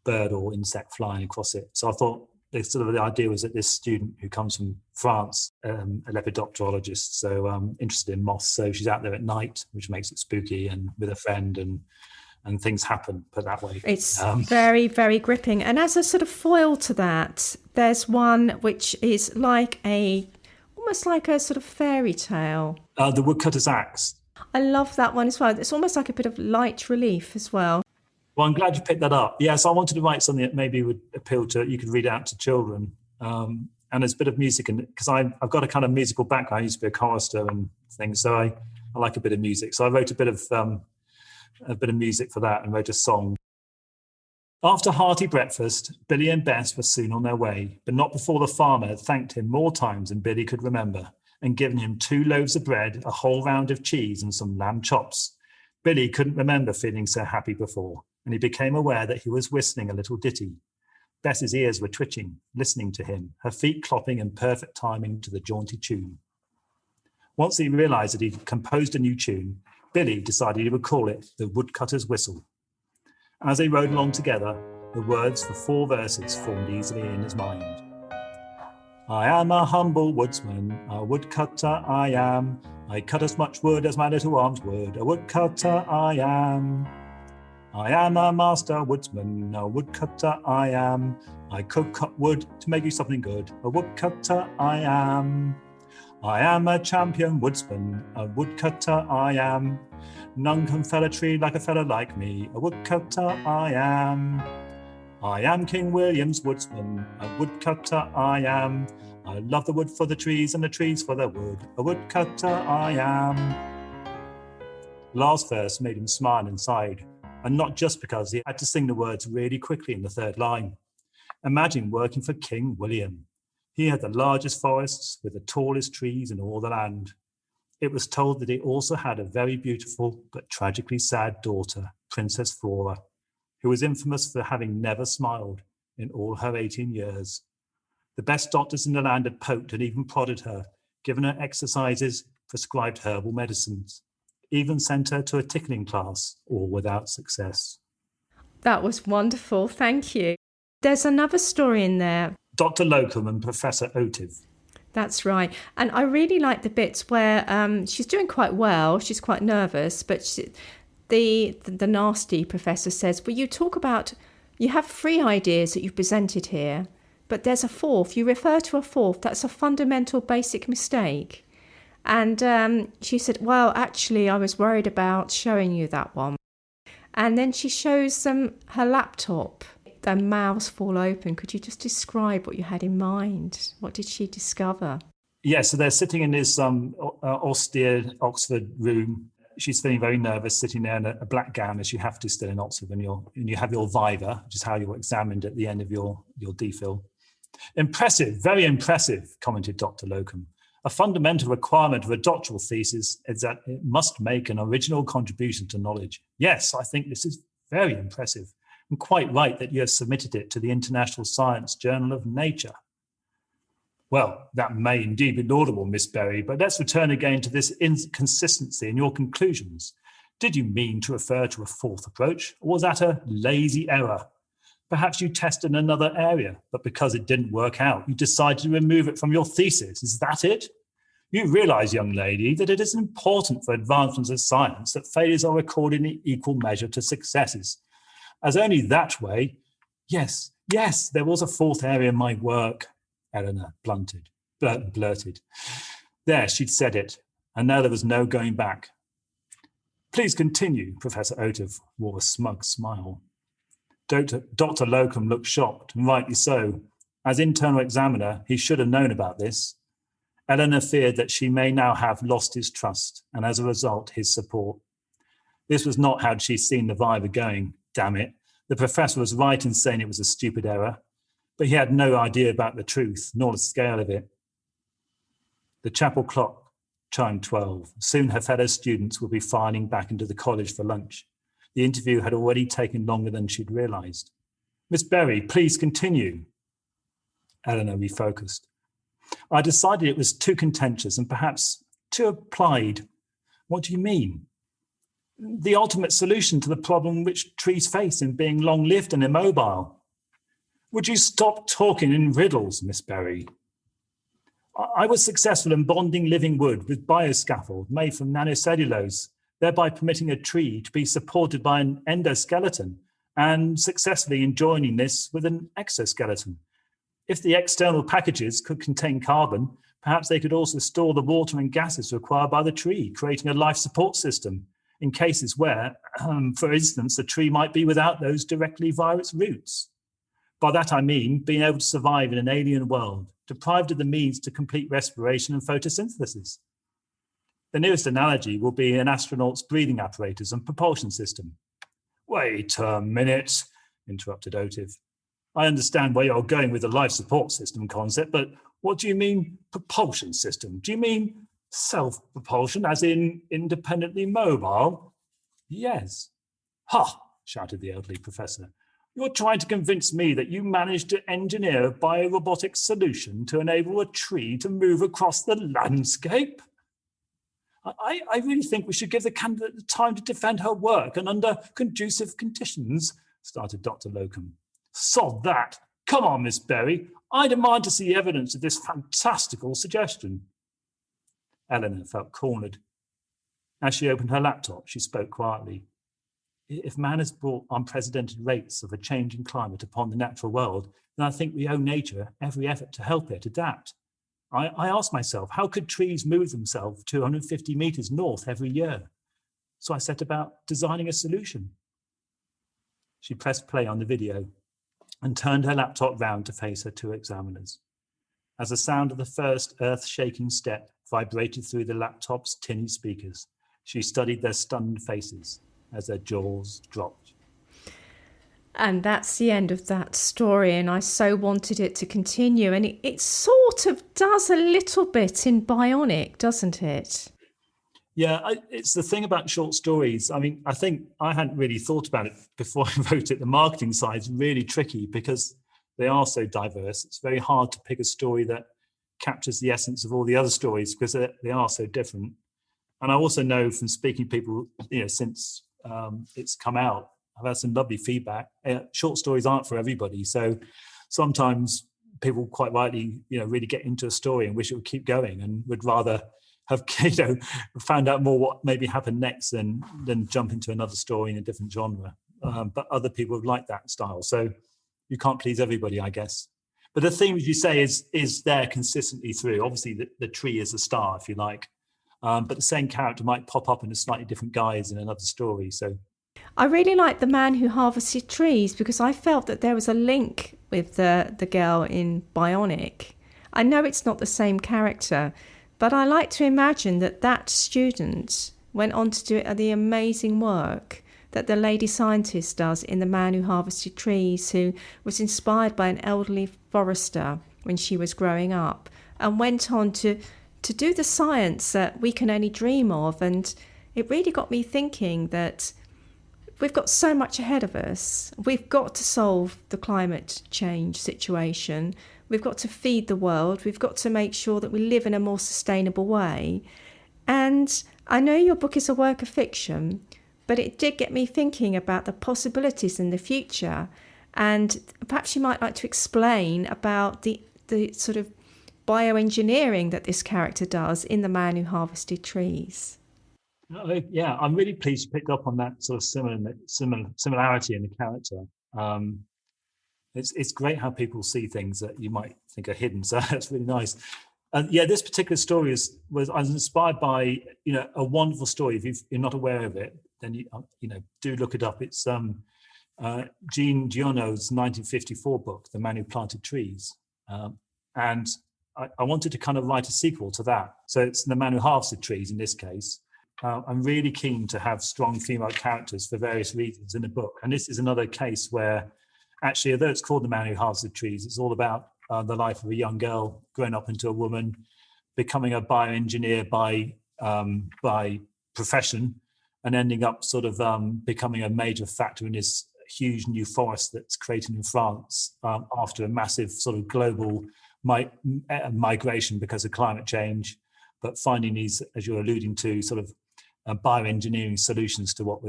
Speaker 5: bird or insect flying across it. So I thought the idea was that this student who comes from France, a lepidopterologist, so interested in moths, so she's out there at night, which makes it spooky, and with a friend, and things happen, put that way.
Speaker 2: It's very, very gripping. And as a sort of foil to that, there's one which is almost like a sort of fairy tale.
Speaker 5: The Woodcutter's Axe.
Speaker 2: I love that one as well. It's almost like a bit of light relief as well.
Speaker 5: Well, I'm glad you picked that up. Yes, I wanted to write something that maybe would appeal to, you could read out to children. And there's a bit of music in it, because I've got a kind of musical background. I used to be a chorister and things, so I like a bit of music. So I wrote a bit of music for that and wrote a song. After hearty breakfast, Billy and Bess were soon on their way, but not before the farmer had thanked him more times than Billy could remember, and given him 2 loaves of bread, a whole round of cheese, and some lamb chops. Billy couldn't remember feeling so happy before, and he became aware that he was whistling a little ditty. Bess's ears were twitching, listening to him, her feet clopping in perfect timing to the jaunty tune. Once he realised that he'd composed a new tune, Billy decided he would call it the Woodcutter's Whistle. As they rode along together, the words for 4 verses formed easily in his mind. I am a humble woodsman, a woodcutter I am. I cut as much wood as my little arms would, a woodcutter I am. I am a master woodsman, a woodcutter I am. I could cut wood to make you something good, a woodcutter I am. I am a champion woodsman, a woodcutter I am. None can fell a tree like a fellow like me, a woodcutter I am. I am King William's woodsman, a woodcutter I am. I love the wood for the trees and the trees for the wood, a woodcutter I am. Last verse made him smile inside, and not just because he had to sing the words really quickly in the 3rd line. Imagine working for King William. He had the largest forests with the tallest trees in all the land. It was told that he also had a very beautiful but tragically sad daughter, Princess Flora, who was infamous for having never smiled in all her 18 years. The best doctors in the land had poked and even prodded her, given her exercises, prescribed herbal medicines, even sent her to a tickling class, all without success.
Speaker 2: That was wonderful. Thank you. There's another story in there.
Speaker 5: Dr. Locum and Professor Otiv.
Speaker 2: That's right. And I really like the bits where she's doing quite well. She's quite nervous, but the nasty professor says, well, you talk about You have 3 ideas that you've presented here, but there's a 4th. You refer to a 4th. That's a fundamental basic mistake. And she said, well, actually, I was worried about showing you that one. And then she shows them her laptop. Their mouths fall open. Could you just describe what you had in mind? What did she discover?
Speaker 5: Yeah, so they're sitting in this austere Oxford room. She's feeling very nervous, sitting there in a black gown, as you have to still in Oxford when you have your viva, which is how you're examined at the end of your DPhil. Impressive, very impressive, commented Dr. Locum. A fundamental requirement of a doctoral thesis is that it must make an original contribution to knowledge. Yes, I think this is very impressive, and quite right that you have submitted it to the International Science Journal of Nature. Well, that may indeed be laudable, Miss Berry, but let's return again to this inconsistency in your conclusions. Did you mean to refer to a 4th approach, or was that a lazy error? Perhaps you tested another area, but because it didn't work out, you decided to remove it from your thesis. Is that it? You realise, young lady, that it is important for advancements of science that failures are recorded in equal measure to successes. As only that way, yes, there was a 4th area in my work, Eleanor blurted. There, she'd said it, and now there was no going back. Please continue, Professor Otiff wore a smug smile. Dr. Locum looked shocked, and rightly so. As internal examiner, he should have known about this. Eleanor feared that she may now have lost his trust, and as a result, his support. This was not how she'd seen the viva going, damn it. The professor was right in saying it was a stupid error, but he had no idea about the truth, nor the scale of it. The chapel clock chimed 12. Soon her fellow students would be filing back into the college for lunch. The interview had already taken longer than she'd realised. Miss Berry, please continue. Eleanor refocused. I decided it was too contentious and perhaps too applied. What do you mean? The ultimate solution to the problem which trees face in being long-lived and immobile. Would you stop talking in riddles, Miss Berry? I was successful in bonding living wood with bioscaffold made from nanocellulose, thereby permitting a tree to be supported by an endoskeleton and successfully in joining this with an exoskeleton. If the external packages could contain carbon, perhaps they could also store the water and gases required by the tree, creating a life support system in cases where, for instance, the tree might be without those directly via its roots. By that I mean being able to survive in an alien world, deprived of the means to complete respiration and photosynthesis. The nearest analogy will be an astronaut's breathing apparatus and propulsion system. Wait a minute, interrupted Otiff. I understand where you're going with the life support system concept, but what do you mean propulsion system? Do you mean self-propulsion, as in independently mobile? Yes. Ha, shouted the elderly professor. You're trying to convince me that you managed to engineer a biorobotic solution to enable a tree to move across the landscape? I really think we should give the candidate the time to defend her work and under conducive conditions, started Dr. Locum. Sod that. Come on, Miss Berry. I demand to see evidence of this fantastical suggestion. Eleanor felt cornered. As she opened her laptop, she spoke quietly. If man has brought unprecedented rates of a changing climate upon the natural world, then I think we owe nature every effort to help it adapt. I asked myself, how could trees move themselves 250 meters north every year? So I set about designing a solution. She pressed play on the video and turned her laptop round to face her 2 examiners. As the sound of the first earth-shaking step vibrated through the laptop's tinny speakers, she studied their stunned faces as their jaws dropped.
Speaker 2: And that's the end of that story, and I so wanted it to continue. And it sort of does a little bit in Bionic, doesn't it?
Speaker 5: Yeah, it's the thing about short stories. I mean, I think I hadn't really thought about it before I wrote it. The marketing side is really tricky because they are so diverse. It's very hard to pick a story that captures the essence of all the other stories because they are so different. And I also know from speaking to people, since it's come out, I've had some lovely feedback. Short stories aren't for everybody. So sometimes people quite rightly, really get into a story and wish it would keep going and would rather have, found out more what maybe happened next than jump into another story in a different genre. but other people have liked that style. So you can't please everybody, I guess. But the theme, as you say, is there consistently through. Obviously, the tree is a star, if you like, but the same character might pop up in a slightly different guise in another story. So
Speaker 2: I really like The Man Who Harvested Trees because I felt that there was a link with the girl in Bionic. I know it's not the same character, but I like to imagine that student went on to do the amazing work that the lady scientist does in The Man Who Harvested Trees, who was inspired by an elderly forester when she was growing up and went on to do the science that we can only dream of. And it really got me thinking that we've got so much ahead of us. We've got to solve the climate change situation. We've got to feed the world. We've got to make sure that we live in a more sustainable way. And I know your book is a work of fiction, but it did get me thinking about the possibilities in the future. And perhaps you might like to explain about the sort of bioengineering that this character does in The Man Who Harvested Trees.
Speaker 5: Yeah, I'm really pleased you picked up on that sort of similarity in the character. It's great how people see things that you might think are hidden. So that's really nice. And yeah, this particular story I was inspired by a wonderful story. If you're not aware of it, then you do look it up. It's Jean Giono's 1954 book, The Man Who Planted Trees, and I wanted to kind of write a sequel to that. So it's The Man Who Harvested Trees in this case. I'm really keen to have strong female characters for various reasons in the book. And this is another case where actually, although it's called The Man Who Harvested Trees, it's all about the life of a young girl growing up into a woman, becoming a bioengineer by profession, and ending up sort of becoming a major factor in this huge new forest that's created in France after a massive sort of global migration because of climate change, but finding these, as you're alluding to, sort of bioengineering solutions to what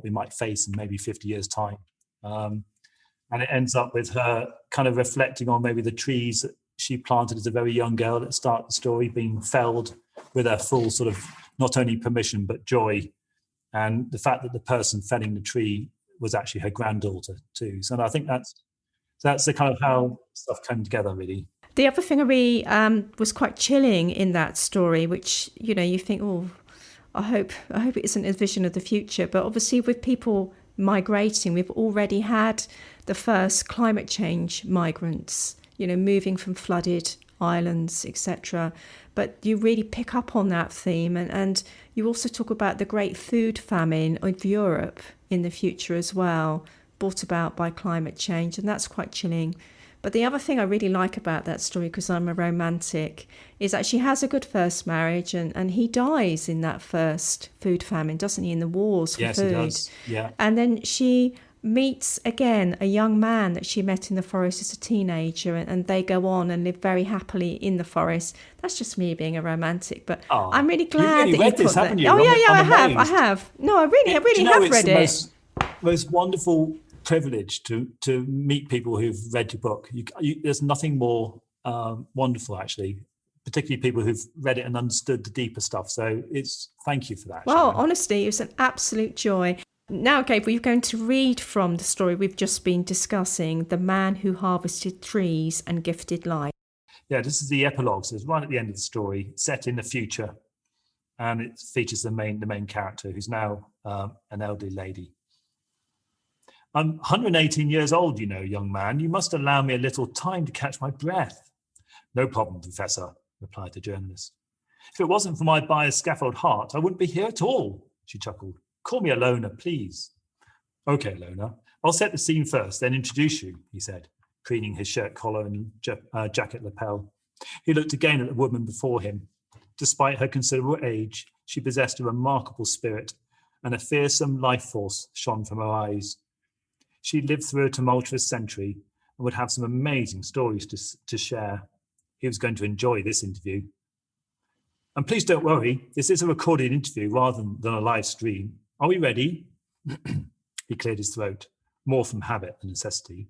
Speaker 5: we might face in maybe 50 years' time. And it ends up with her kind of reflecting on maybe the trees that she planted as a very young girl at the start of the story being felled with her full sort of not only permission but joy, and the fact that the person felling the tree was actually her granddaughter too. So I think that's the kind of how stuff came together, really.
Speaker 2: The other thing I really was quite chilling in that story, which you think, oh, I hope it isn't a vision of the future, but obviously with people migrating, we've already had the first climate change migrants, moving from flooded islands, etc. But you really pick up on that theme, and you also talk about the great food famine of Europe in the future as well, brought about by climate change, and that's quite chilling. But the other thing I really like about that story, because I'm a romantic, is that she has a good first marriage, and he dies in that first food famine, doesn't he, in the wars for food.
Speaker 5: Yes, he does. Yeah.
Speaker 2: And then she meets again a young man that she met in the forest as a teenager, and they go on and live very happily in the forest. That's just me being a romantic, but I'm really glad
Speaker 5: you've really
Speaker 2: that
Speaker 5: read
Speaker 2: you
Speaker 5: this,
Speaker 2: put
Speaker 5: haven't
Speaker 2: that.
Speaker 5: you?
Speaker 2: Oh yeah,
Speaker 5: I'm
Speaker 2: I have. No, I really have read it.
Speaker 5: Most wonderful privilege to meet people who've read your book. There's nothing more wonderful, actually, particularly people who've read it and understood the deeper stuff. So thank you for that.
Speaker 2: Well,
Speaker 5: Sharon.
Speaker 2: honestly, it was an absolute joy. Now, Gabriel, you're going to read from the story we've just been discussing, The Man Who Harvested Trees and Gifted Life.
Speaker 5: Yeah, this is the epilogue. So it's right at the end of the story, set in the future, and it features the main character, who's now an elderly lady. I'm 118 years old, young man. You must allow me a little time to catch my breath. No problem, Professor, replied the journalist. If it wasn't for my bioscaffold heart, I wouldn't be here at all, she chuckled. Call me a loner, please. Okay, loner. I'll set the scene first, then introduce you, he said, preening his shirt collar and jacket lapel. He looked again at the woman before him. Despite her considerable age, she possessed a remarkable spirit, and a fearsome life force shone from her eyes. She lived through a tumultuous century and would have some amazing stories to share. He was going to enjoy this interview. And please don't worry, this is a recorded interview rather than a live stream. Are we ready? He cleared his throat, more from habit than necessity.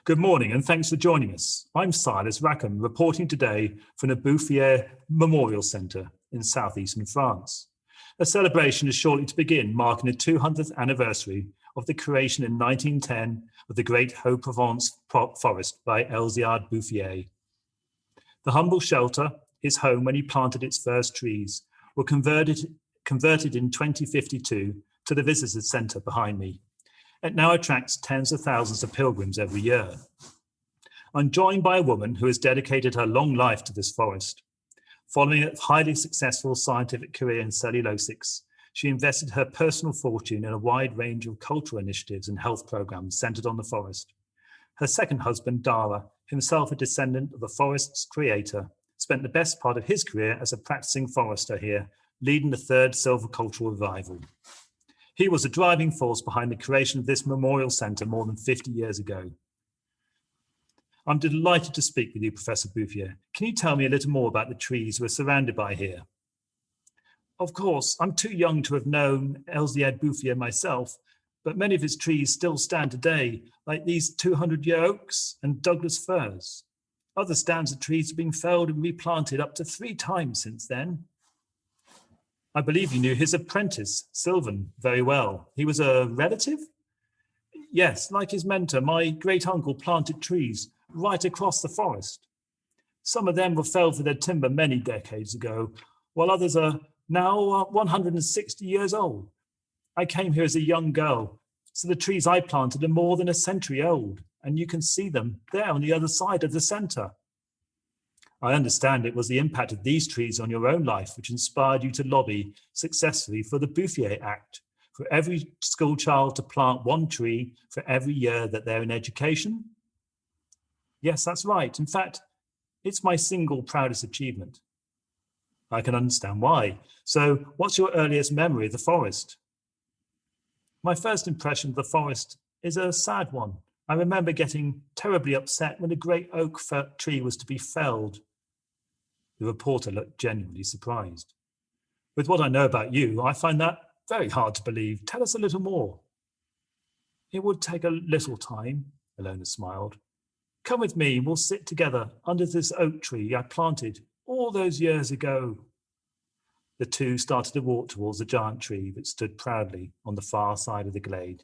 Speaker 5: Good morning, and thanks for joining us. I'm Silas Rackham, reporting today from the Bouffier Memorial Centre in southeastern France. A celebration is shortly to begin, marking the 200th anniversary of the creation in 1910 of the Great Haut-Provence forest by Elzéard Bouffier. The humble shelter, his home when he planted its first trees, were converted in 2052 to the Visitors Centre behind me. It now attracts tens of thousands of pilgrims every year. I'm joined by a woman who has dedicated her long life to this forest. Following a highly successful scientific career in cellulosics, she invested her personal fortune in a wide range of cultural initiatives and health programs centered on the forest. Her second husband, Dara, himself a descendant of the forest's creator, spent the best part of his career as a practicing forester here, leading the third silvicultural revival. He was a driving force behind the creation of this memorial centre more than 50 years ago. I'm delighted to speak with you, Professor Bouffier. Can you tell me a little more about the trees we're surrounded by here? Of course, I'm too young to have known Elzéard Bouffier myself, but many of his trees still stand today, like these 200-year oaks and Douglas firs. Other stands of trees have been felled and replanted up to 3 times since then. I believe you knew his apprentice, Sylvan, very well. He was a relative? Yes, like his mentor, my great-uncle planted trees right across the forest. Some of them were felled for their timber many decades ago, while others are now 160 years old. I came here as a young girl, so the trees I planted are more than a century old, and you can see them there on the other side of the centre. I understand it was the impact of these trees on your own life which inspired you to lobby successfully for the Bouffier Act, for every school child to plant 1 tree for every year that they're in education. Yes, that's right. In fact, it's my single proudest achievement. I can understand why. So what's your earliest memory of the forest? My first impression of the forest is a sad one. I remember getting terribly upset when a great oak tree was to be felled. The reporter looked genuinely surprised. With what I know about you, I find that very hard to believe. Tell us a little more. It would take a little time, Ilona smiled. Come with me and we'll sit together under this oak tree I planted all those years ago. The two started to walk towards the giant tree that stood proudly on the far side of the glade.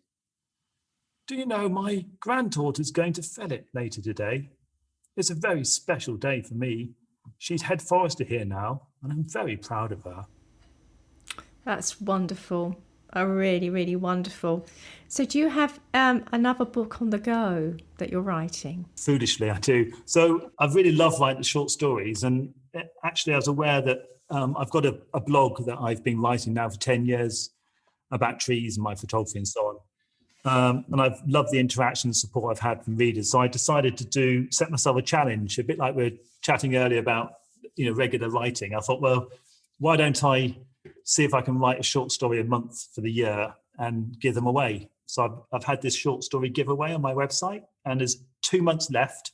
Speaker 5: Do you know, my granddaughter's going to fell it later today. It's a very special day for me. She's head forester here now, and I'm very proud of her.
Speaker 2: That's wonderful. Really, really wonderful. So do you have another book on the go that you're writing?
Speaker 5: Foolishly, I do. So I've really loved writing short stories, and actually I was aware that I've got a blog that I've been writing now for 10 years about trees and my photography and so on. And I've loved the interaction and support I've had from readers. So I decided to set myself a challenge, a bit like we were chatting earlier about, regular writing. I thought, well, why don't I see if I can write a short story a month for the year and give them away? So I've had this short story giveaway on my website, and there's 2 months left.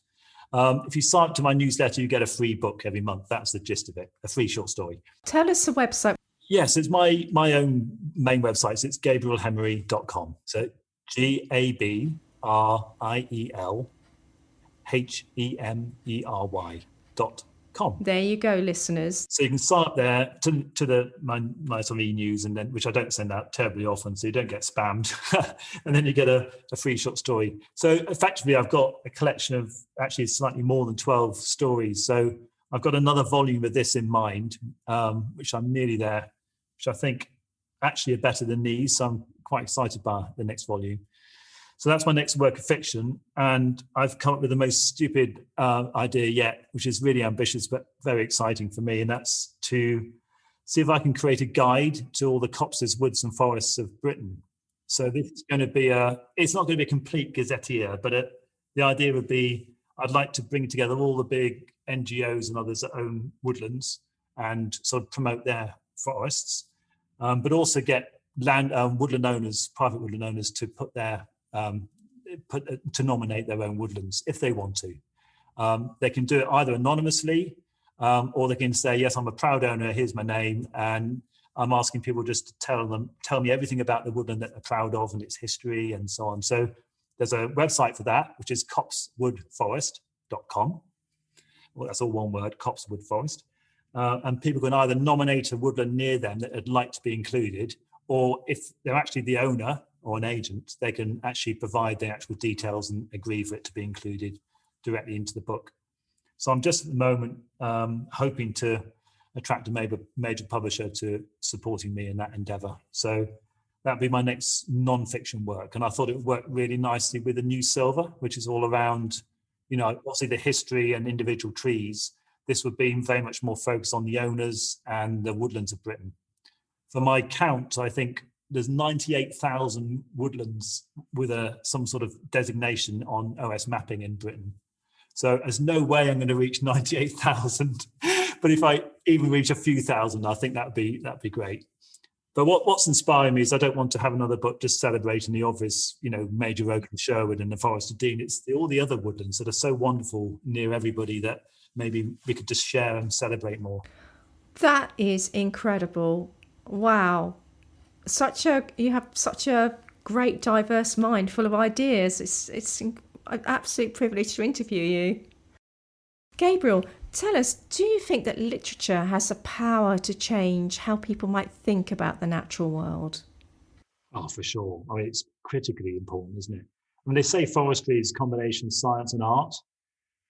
Speaker 5: If you sign up to my newsletter, you get a free book every month. That's the gist of it, a free short story.
Speaker 2: Tell us the website.
Speaker 5: Yes, it's my own main website. So it's gabrielhemery.com. So GABRIELHEMERY.com.
Speaker 2: There you go, listeners.
Speaker 5: So you can sign up there to my nice on e-news, and then which I don't send out terribly often, so you don't get spammed, and then you get a free short story. So effectively, I've got a collection of actually slightly more than 12 stories. So I've got another volume of this in mind, which I'm nearly there, which I think actually are better than these. So I'm quite excited by the next volume. So that's my next work of fiction. And I've come up with the most stupid idea yet, which is really ambitious, but very exciting for me. And that's to see if I can create a guide to all the copses, woods and forests of Britain. So this is going to be it's not going to be a complete gazetteer, but the idea would be, I'd like to bring together all the big NGOs and others that own woodlands and sort of promote their forests, but also get woodland owners, private woodland owners, to put their to nominate their own woodlands if they want to. They can do it either anonymously, or they can say, yes, I'm a proud owner, here's my name, and I'm asking people just to tell me everything about the woodland that they're proud of and its history and so on. So there's a website for that, which is copsewoodforest.com. Well, that's all one word, Copsewood Forest. And people can either nominate a woodland near them that would like to be included, or if they're actually the owner or an agent, they can actually provide the actual details and agree for it to be included directly into the book. So I'm just at the moment hoping to attract a major publisher to supporting me in that endeavor. So that'd be my next non-fiction work. And I thought it would work really nicely with the New Silver, which is all around, obviously the history and individual trees. This would be very much more focused on the owners and the woodlands of Britain. For my count, I think there's 98,000 woodlands with some sort of designation on OS mapping in Britain. So there's no way I'm going to reach 98,000. But if I even reach a few thousand, I think that'd be great. But what's inspiring me is I don't want to have another book just celebrating the obvious, Major Oak and Sherwood and the Forest of Dean. It's all the other woodlands that are so wonderful near everybody that maybe we could just share and celebrate more.
Speaker 2: That is incredible. Wow. You have such a great, diverse mind full of ideas. It's an absolute privilege to interview you. Gabriel, tell us, do you think that literature has the power to change how people might think about the natural world?
Speaker 5: Oh, for sure. I mean, it's critically important, isn't it? I mean, they say forestry is a combination of science and art.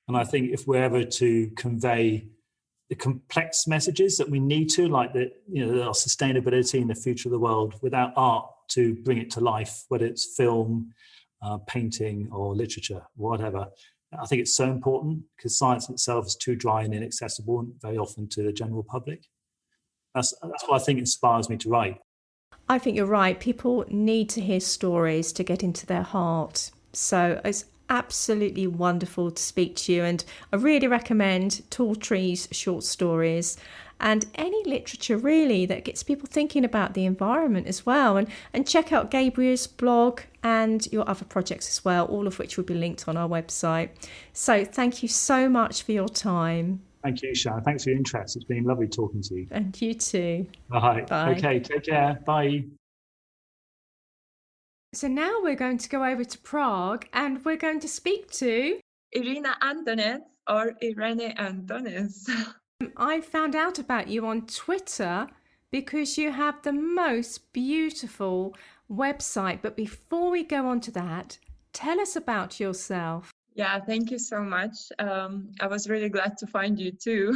Speaker 5: And I think if we're ever to convey the complex messages that we need to, like our sustainability and the future of the world, without art to bring it to life, whether it's film, painting or literature, whatever, I think it's so important because science itself is too dry and inaccessible and very often to the general public. That's what I think inspires me to write.
Speaker 2: I think you're right. People need to hear stories to get into their heart. So it's absolutely wonderful to speak to you, and I really recommend Tall Trees short stories and any literature really that gets people thinking about the environment as well, and check out Gabriel's blog and your other projects as well, all of which will be linked on our website. So thank you so much for your time.
Speaker 5: Thank you, Sharon. Thanks for your interest. It's been lovely talking to you.
Speaker 2: And you too.
Speaker 5: All right.
Speaker 2: Bye.
Speaker 5: Okay, take care. Bye.
Speaker 2: So now we're going to go over to Prague and we're going to speak to
Speaker 6: Irina Antones or Irene Antones.
Speaker 2: I found out about you on Twitter because you have the most beautiful website. But before we go on to that, tell us about yourself.
Speaker 6: Yeah, thank you so much. I was really glad to find you too.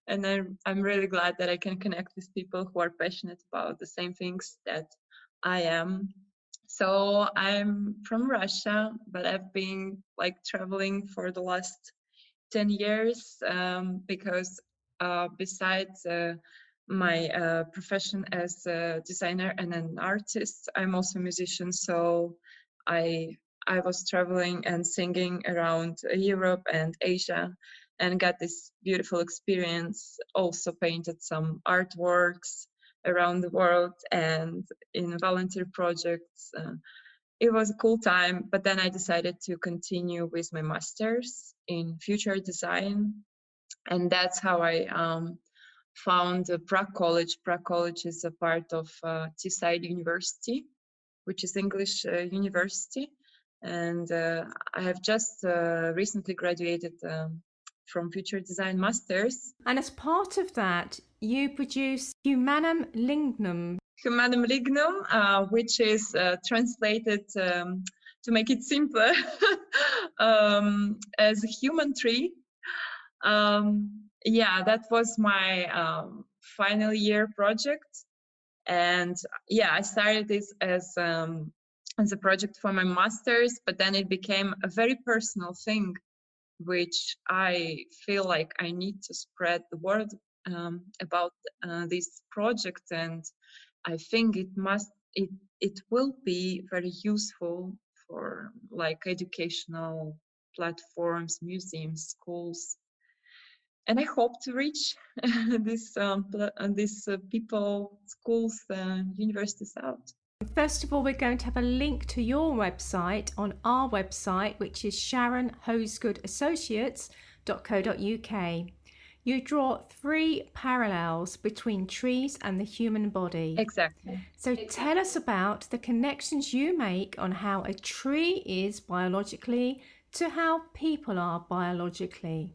Speaker 6: And I'm really glad that I can connect with people who are passionate about the same things that I am. So I'm from Russia, but I've been traveling for the last 10 years because besides my profession as a designer and an artist, I'm also a musician. So I was traveling and singing around Europe and Asia and got this beautiful experience. Also painted some artworks around the world and in volunteer projects. It was a cool time, but then I decided to continue with my master's in future design. And that's how I found Prague College. Prague College is a part of Teesside University, which is English university. And I have just recently graduated from Future Design Masters.
Speaker 2: And as part of that, you produce Humanum Lignum.
Speaker 6: Humanum Lignum, which is translated to make it simpler as a human tree. Yeah, that was my final year project. And yeah, I started this as a project for my master's, but then it became a very personal thing, which I feel like I need to spread the word about this project. And I think it will be very useful for educational platforms, museums, schools. And I hope to reach these people, schools, universities out.
Speaker 2: First of all, we're going to have a link to your website on our website, which is sharonhosegoodassociates.co.uk. You draw 3 parallels between trees and the human body.
Speaker 6: Exactly.
Speaker 2: So tell us about the connections you make on how a tree is biologically to how people are biologically.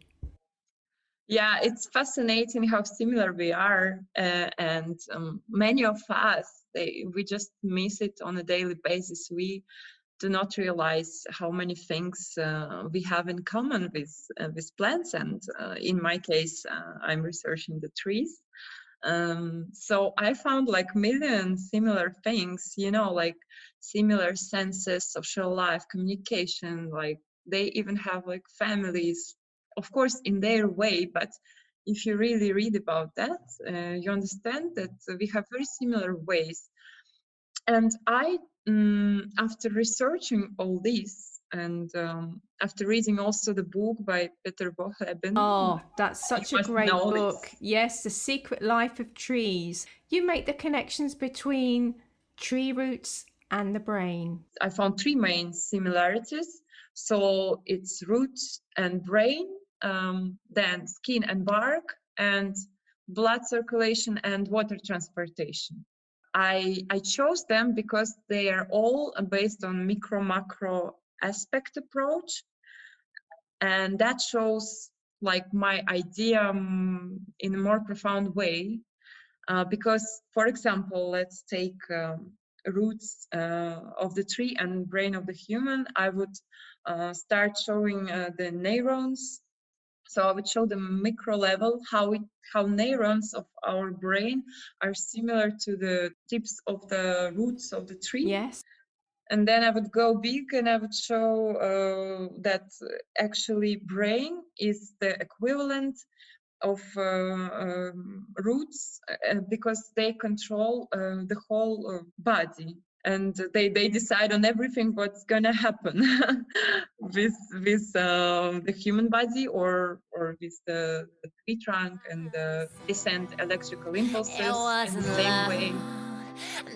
Speaker 6: Yeah, it's fascinating how similar we are, and many of us, we just miss it on a daily basis. We do not realize how many things we have in common with plants, and in my case, I'm researching the trees. So I found like million similar things, like similar senses, social life, communication, like they even have like families, of course, in their way, but if you really read about that, you understand that we have very similar ways. And I, after researching all this, and after reading also the book by Peter Bohleben.
Speaker 2: Oh, that's such a
Speaker 6: must
Speaker 2: great
Speaker 6: know
Speaker 2: book.
Speaker 6: this.
Speaker 2: Yes, The Secret Life of Trees. You make the connections between tree roots and the brain.
Speaker 6: I found three main similarities. So it's roots and brain, then skin and bark, and blood circulation and water transportation. I chose them because they are all based on micro-macro aspect approach, and that shows like my idea in a more profound way. Because, for example, let's take roots of the tree and brain of the human. I would start showing the neurons. So I would show the micro level how neurons of our brain are similar to the tips of the roots of the tree.
Speaker 2: Yes.
Speaker 6: And then I would go big and I would show that actually brain is the equivalent of roots because they control the whole body, and they decide on everything what's gonna happen with the human body or with the tree trunk, and they send electrical impulses in the same way.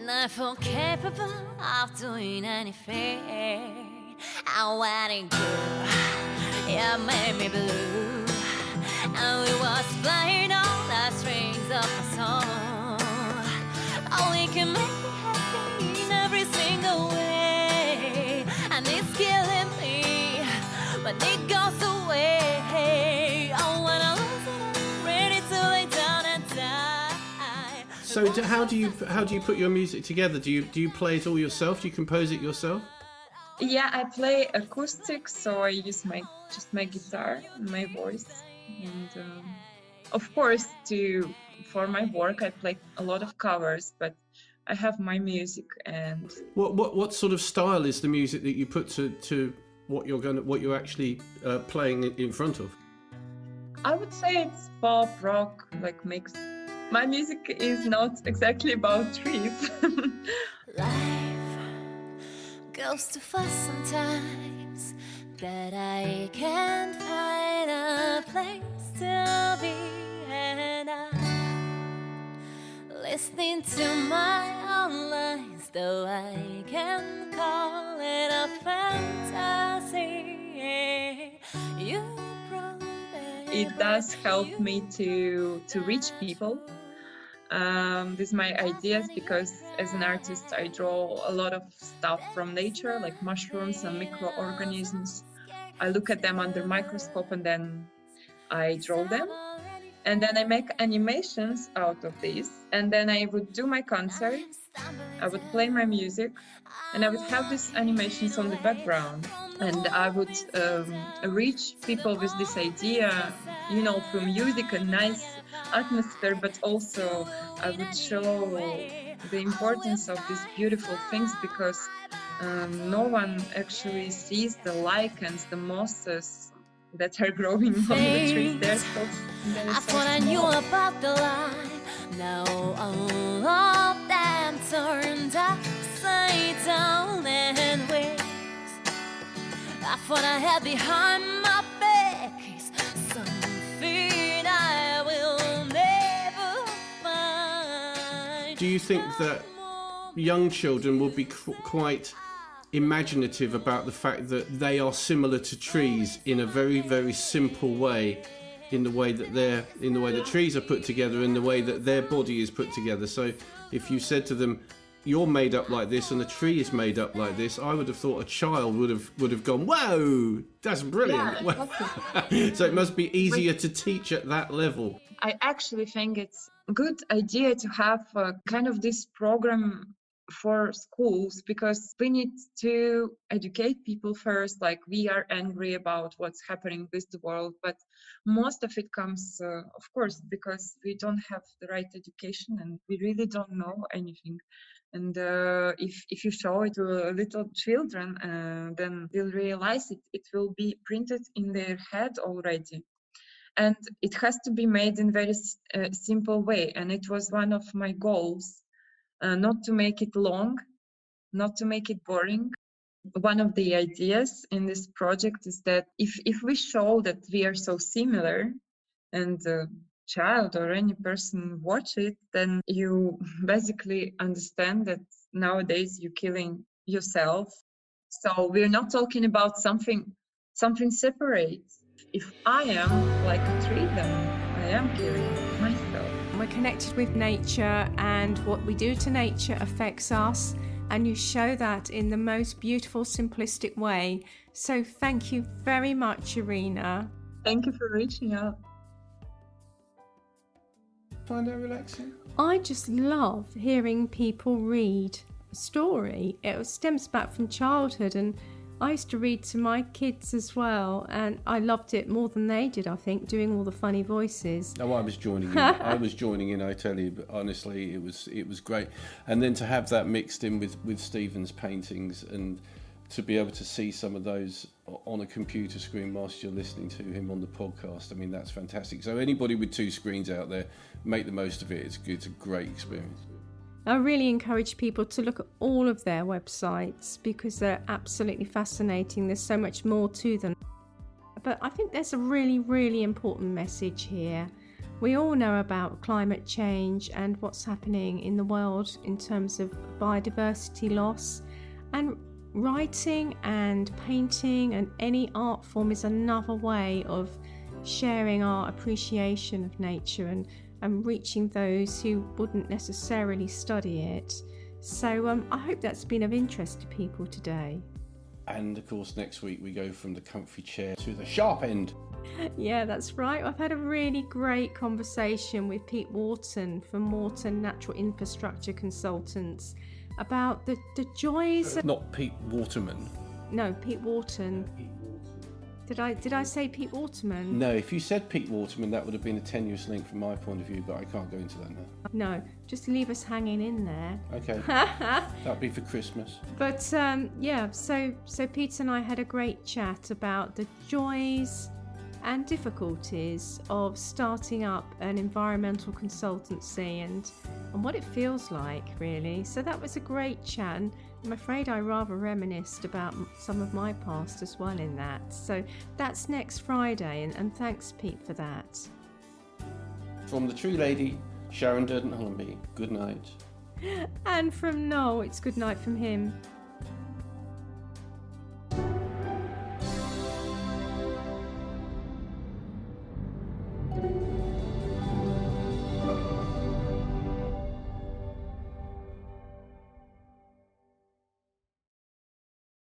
Speaker 7: Never capable of doing anything. I wanted you, you made me blue. And we was playing all the strings of a song. Oh, we can make me happy in every single way. And it's killing me, but it goes away. Oh, when I lose it, I'm ready to lay down and die.
Speaker 1: So how do you put your music together? Do you play it all yourself? Do you compose it yourself?
Speaker 6: Yeah, I play acoustic, so I use just my guitar and my voice. And of course, for my work, I play a lot of covers, but I have my music. And
Speaker 1: what sort of style is the music that you put to what you're actually playing in front of?
Speaker 6: I would say it's pop rock, like mixed. My music is not exactly about trees.
Speaker 7: Life goes too fast sometimes that I can't find a place to be, and I'm listening to my own lies, though I can call it a fantasy. You
Speaker 6: it does help me to reach people. These are my ideas because as an artist I draw a lot of stuff from nature, like mushrooms and microorganisms. I look at them under microscope and then I draw them, and then I make animations out of this, and then I would do my concert, I would play my music, and I would have these animations on the background, and I would reach people with this idea, through music and nice atmosphere, but also I would show the importance of these beautiful things because no one actually sees the lichens, the mosses that are growing on the trees.
Speaker 7: I thought I knew about the life. Now all of them turned upside down and waste. I thought I had behind my back is something I will never find.
Speaker 1: Do you think that young children will be quite imaginative about the fact that they are similar to trees in a very, very simple way, in the way that trees are put together, in the way that their body is put together? So if you said to them, you're made up like this and the tree is made up like this, I would have thought a child would have gone, whoa, that's brilliant.
Speaker 6: Yeah, exactly.
Speaker 1: So it must be easier to teach at that level.
Speaker 6: I actually think it's a good idea to have kind of this program for schools, because we need to educate people first. Like, we are angry about what's happening with the world, but most of it comes, of course, because we don't have the right education and we really don't know anything. And if you show it to little children, then they'll realize it will be printed in their head already. And it has to be made in very simple way. And it was one of my goals, not to make it long, not to make it boring. One of the ideas in this project is that if we show that we are so similar, and a child or any person watch it, then you basically understand that nowadays you're killing yourself. So we're not talking about something separate. If I am like a tree, then I am killing myself.
Speaker 2: We're connected with nature, and what we do to nature affects us, and you show that in the most beautiful, simplistic way. So thank you very much, Irina.
Speaker 6: Thank you for reaching out.
Speaker 1: Find that relaxing?
Speaker 2: I just love hearing people read a story. It stems back from childhood, and I used to read to my kids as well, and I loved it more than they did, I think, doing all the funny voices.
Speaker 1: No, I was joining in. I tell you, but honestly, it was great. And then to have that mixed in with Stephen's paintings, and to be able to see some of those on a computer screen whilst you're listening to him on the podcast, I mean, that's fantastic. So anybody with two screens out there, make the most of it. It's a great experience.
Speaker 2: I really encourage people to look at all of their websites because they're absolutely fascinating. There's so much more to them. But I think there's a really, really important message here. We all know about climate change and what's happening in the world in terms of biodiversity loss. And writing and painting and any art form is another way of sharing our appreciation of nature and reaching those who wouldn't necessarily study it. So I hope that's been of interest to people today.
Speaker 1: And of course, next week we go from the comfy chair to the sharp end.
Speaker 2: Yeah, that's right. I've had a really great conversation with Pete Wharton from Wharton Natural Infrastructure Consultants about the joys of...
Speaker 1: Not Pete Waterman.
Speaker 2: No, Pete Wharton. Did I say Pete Waterman?
Speaker 1: No, if you said Pete Waterman, that would have been a tenuous link from my point of view, but I can't go into that now.
Speaker 2: No, just leave us hanging in there.
Speaker 1: Okay, that'll be for Christmas.
Speaker 2: But yeah, so Pete and I had a great chat about the joys and difficulties of starting up an environmental consultancy and what it feels like, really. So that was a great chat. And I'm afraid I rather reminisced about some of my past as well in that. So that's next Friday, and thanks, Pete, for that.
Speaker 1: From the Tree Lady, Sharon Durden Hollenby, good night.
Speaker 2: And from Noel, it's good night from him.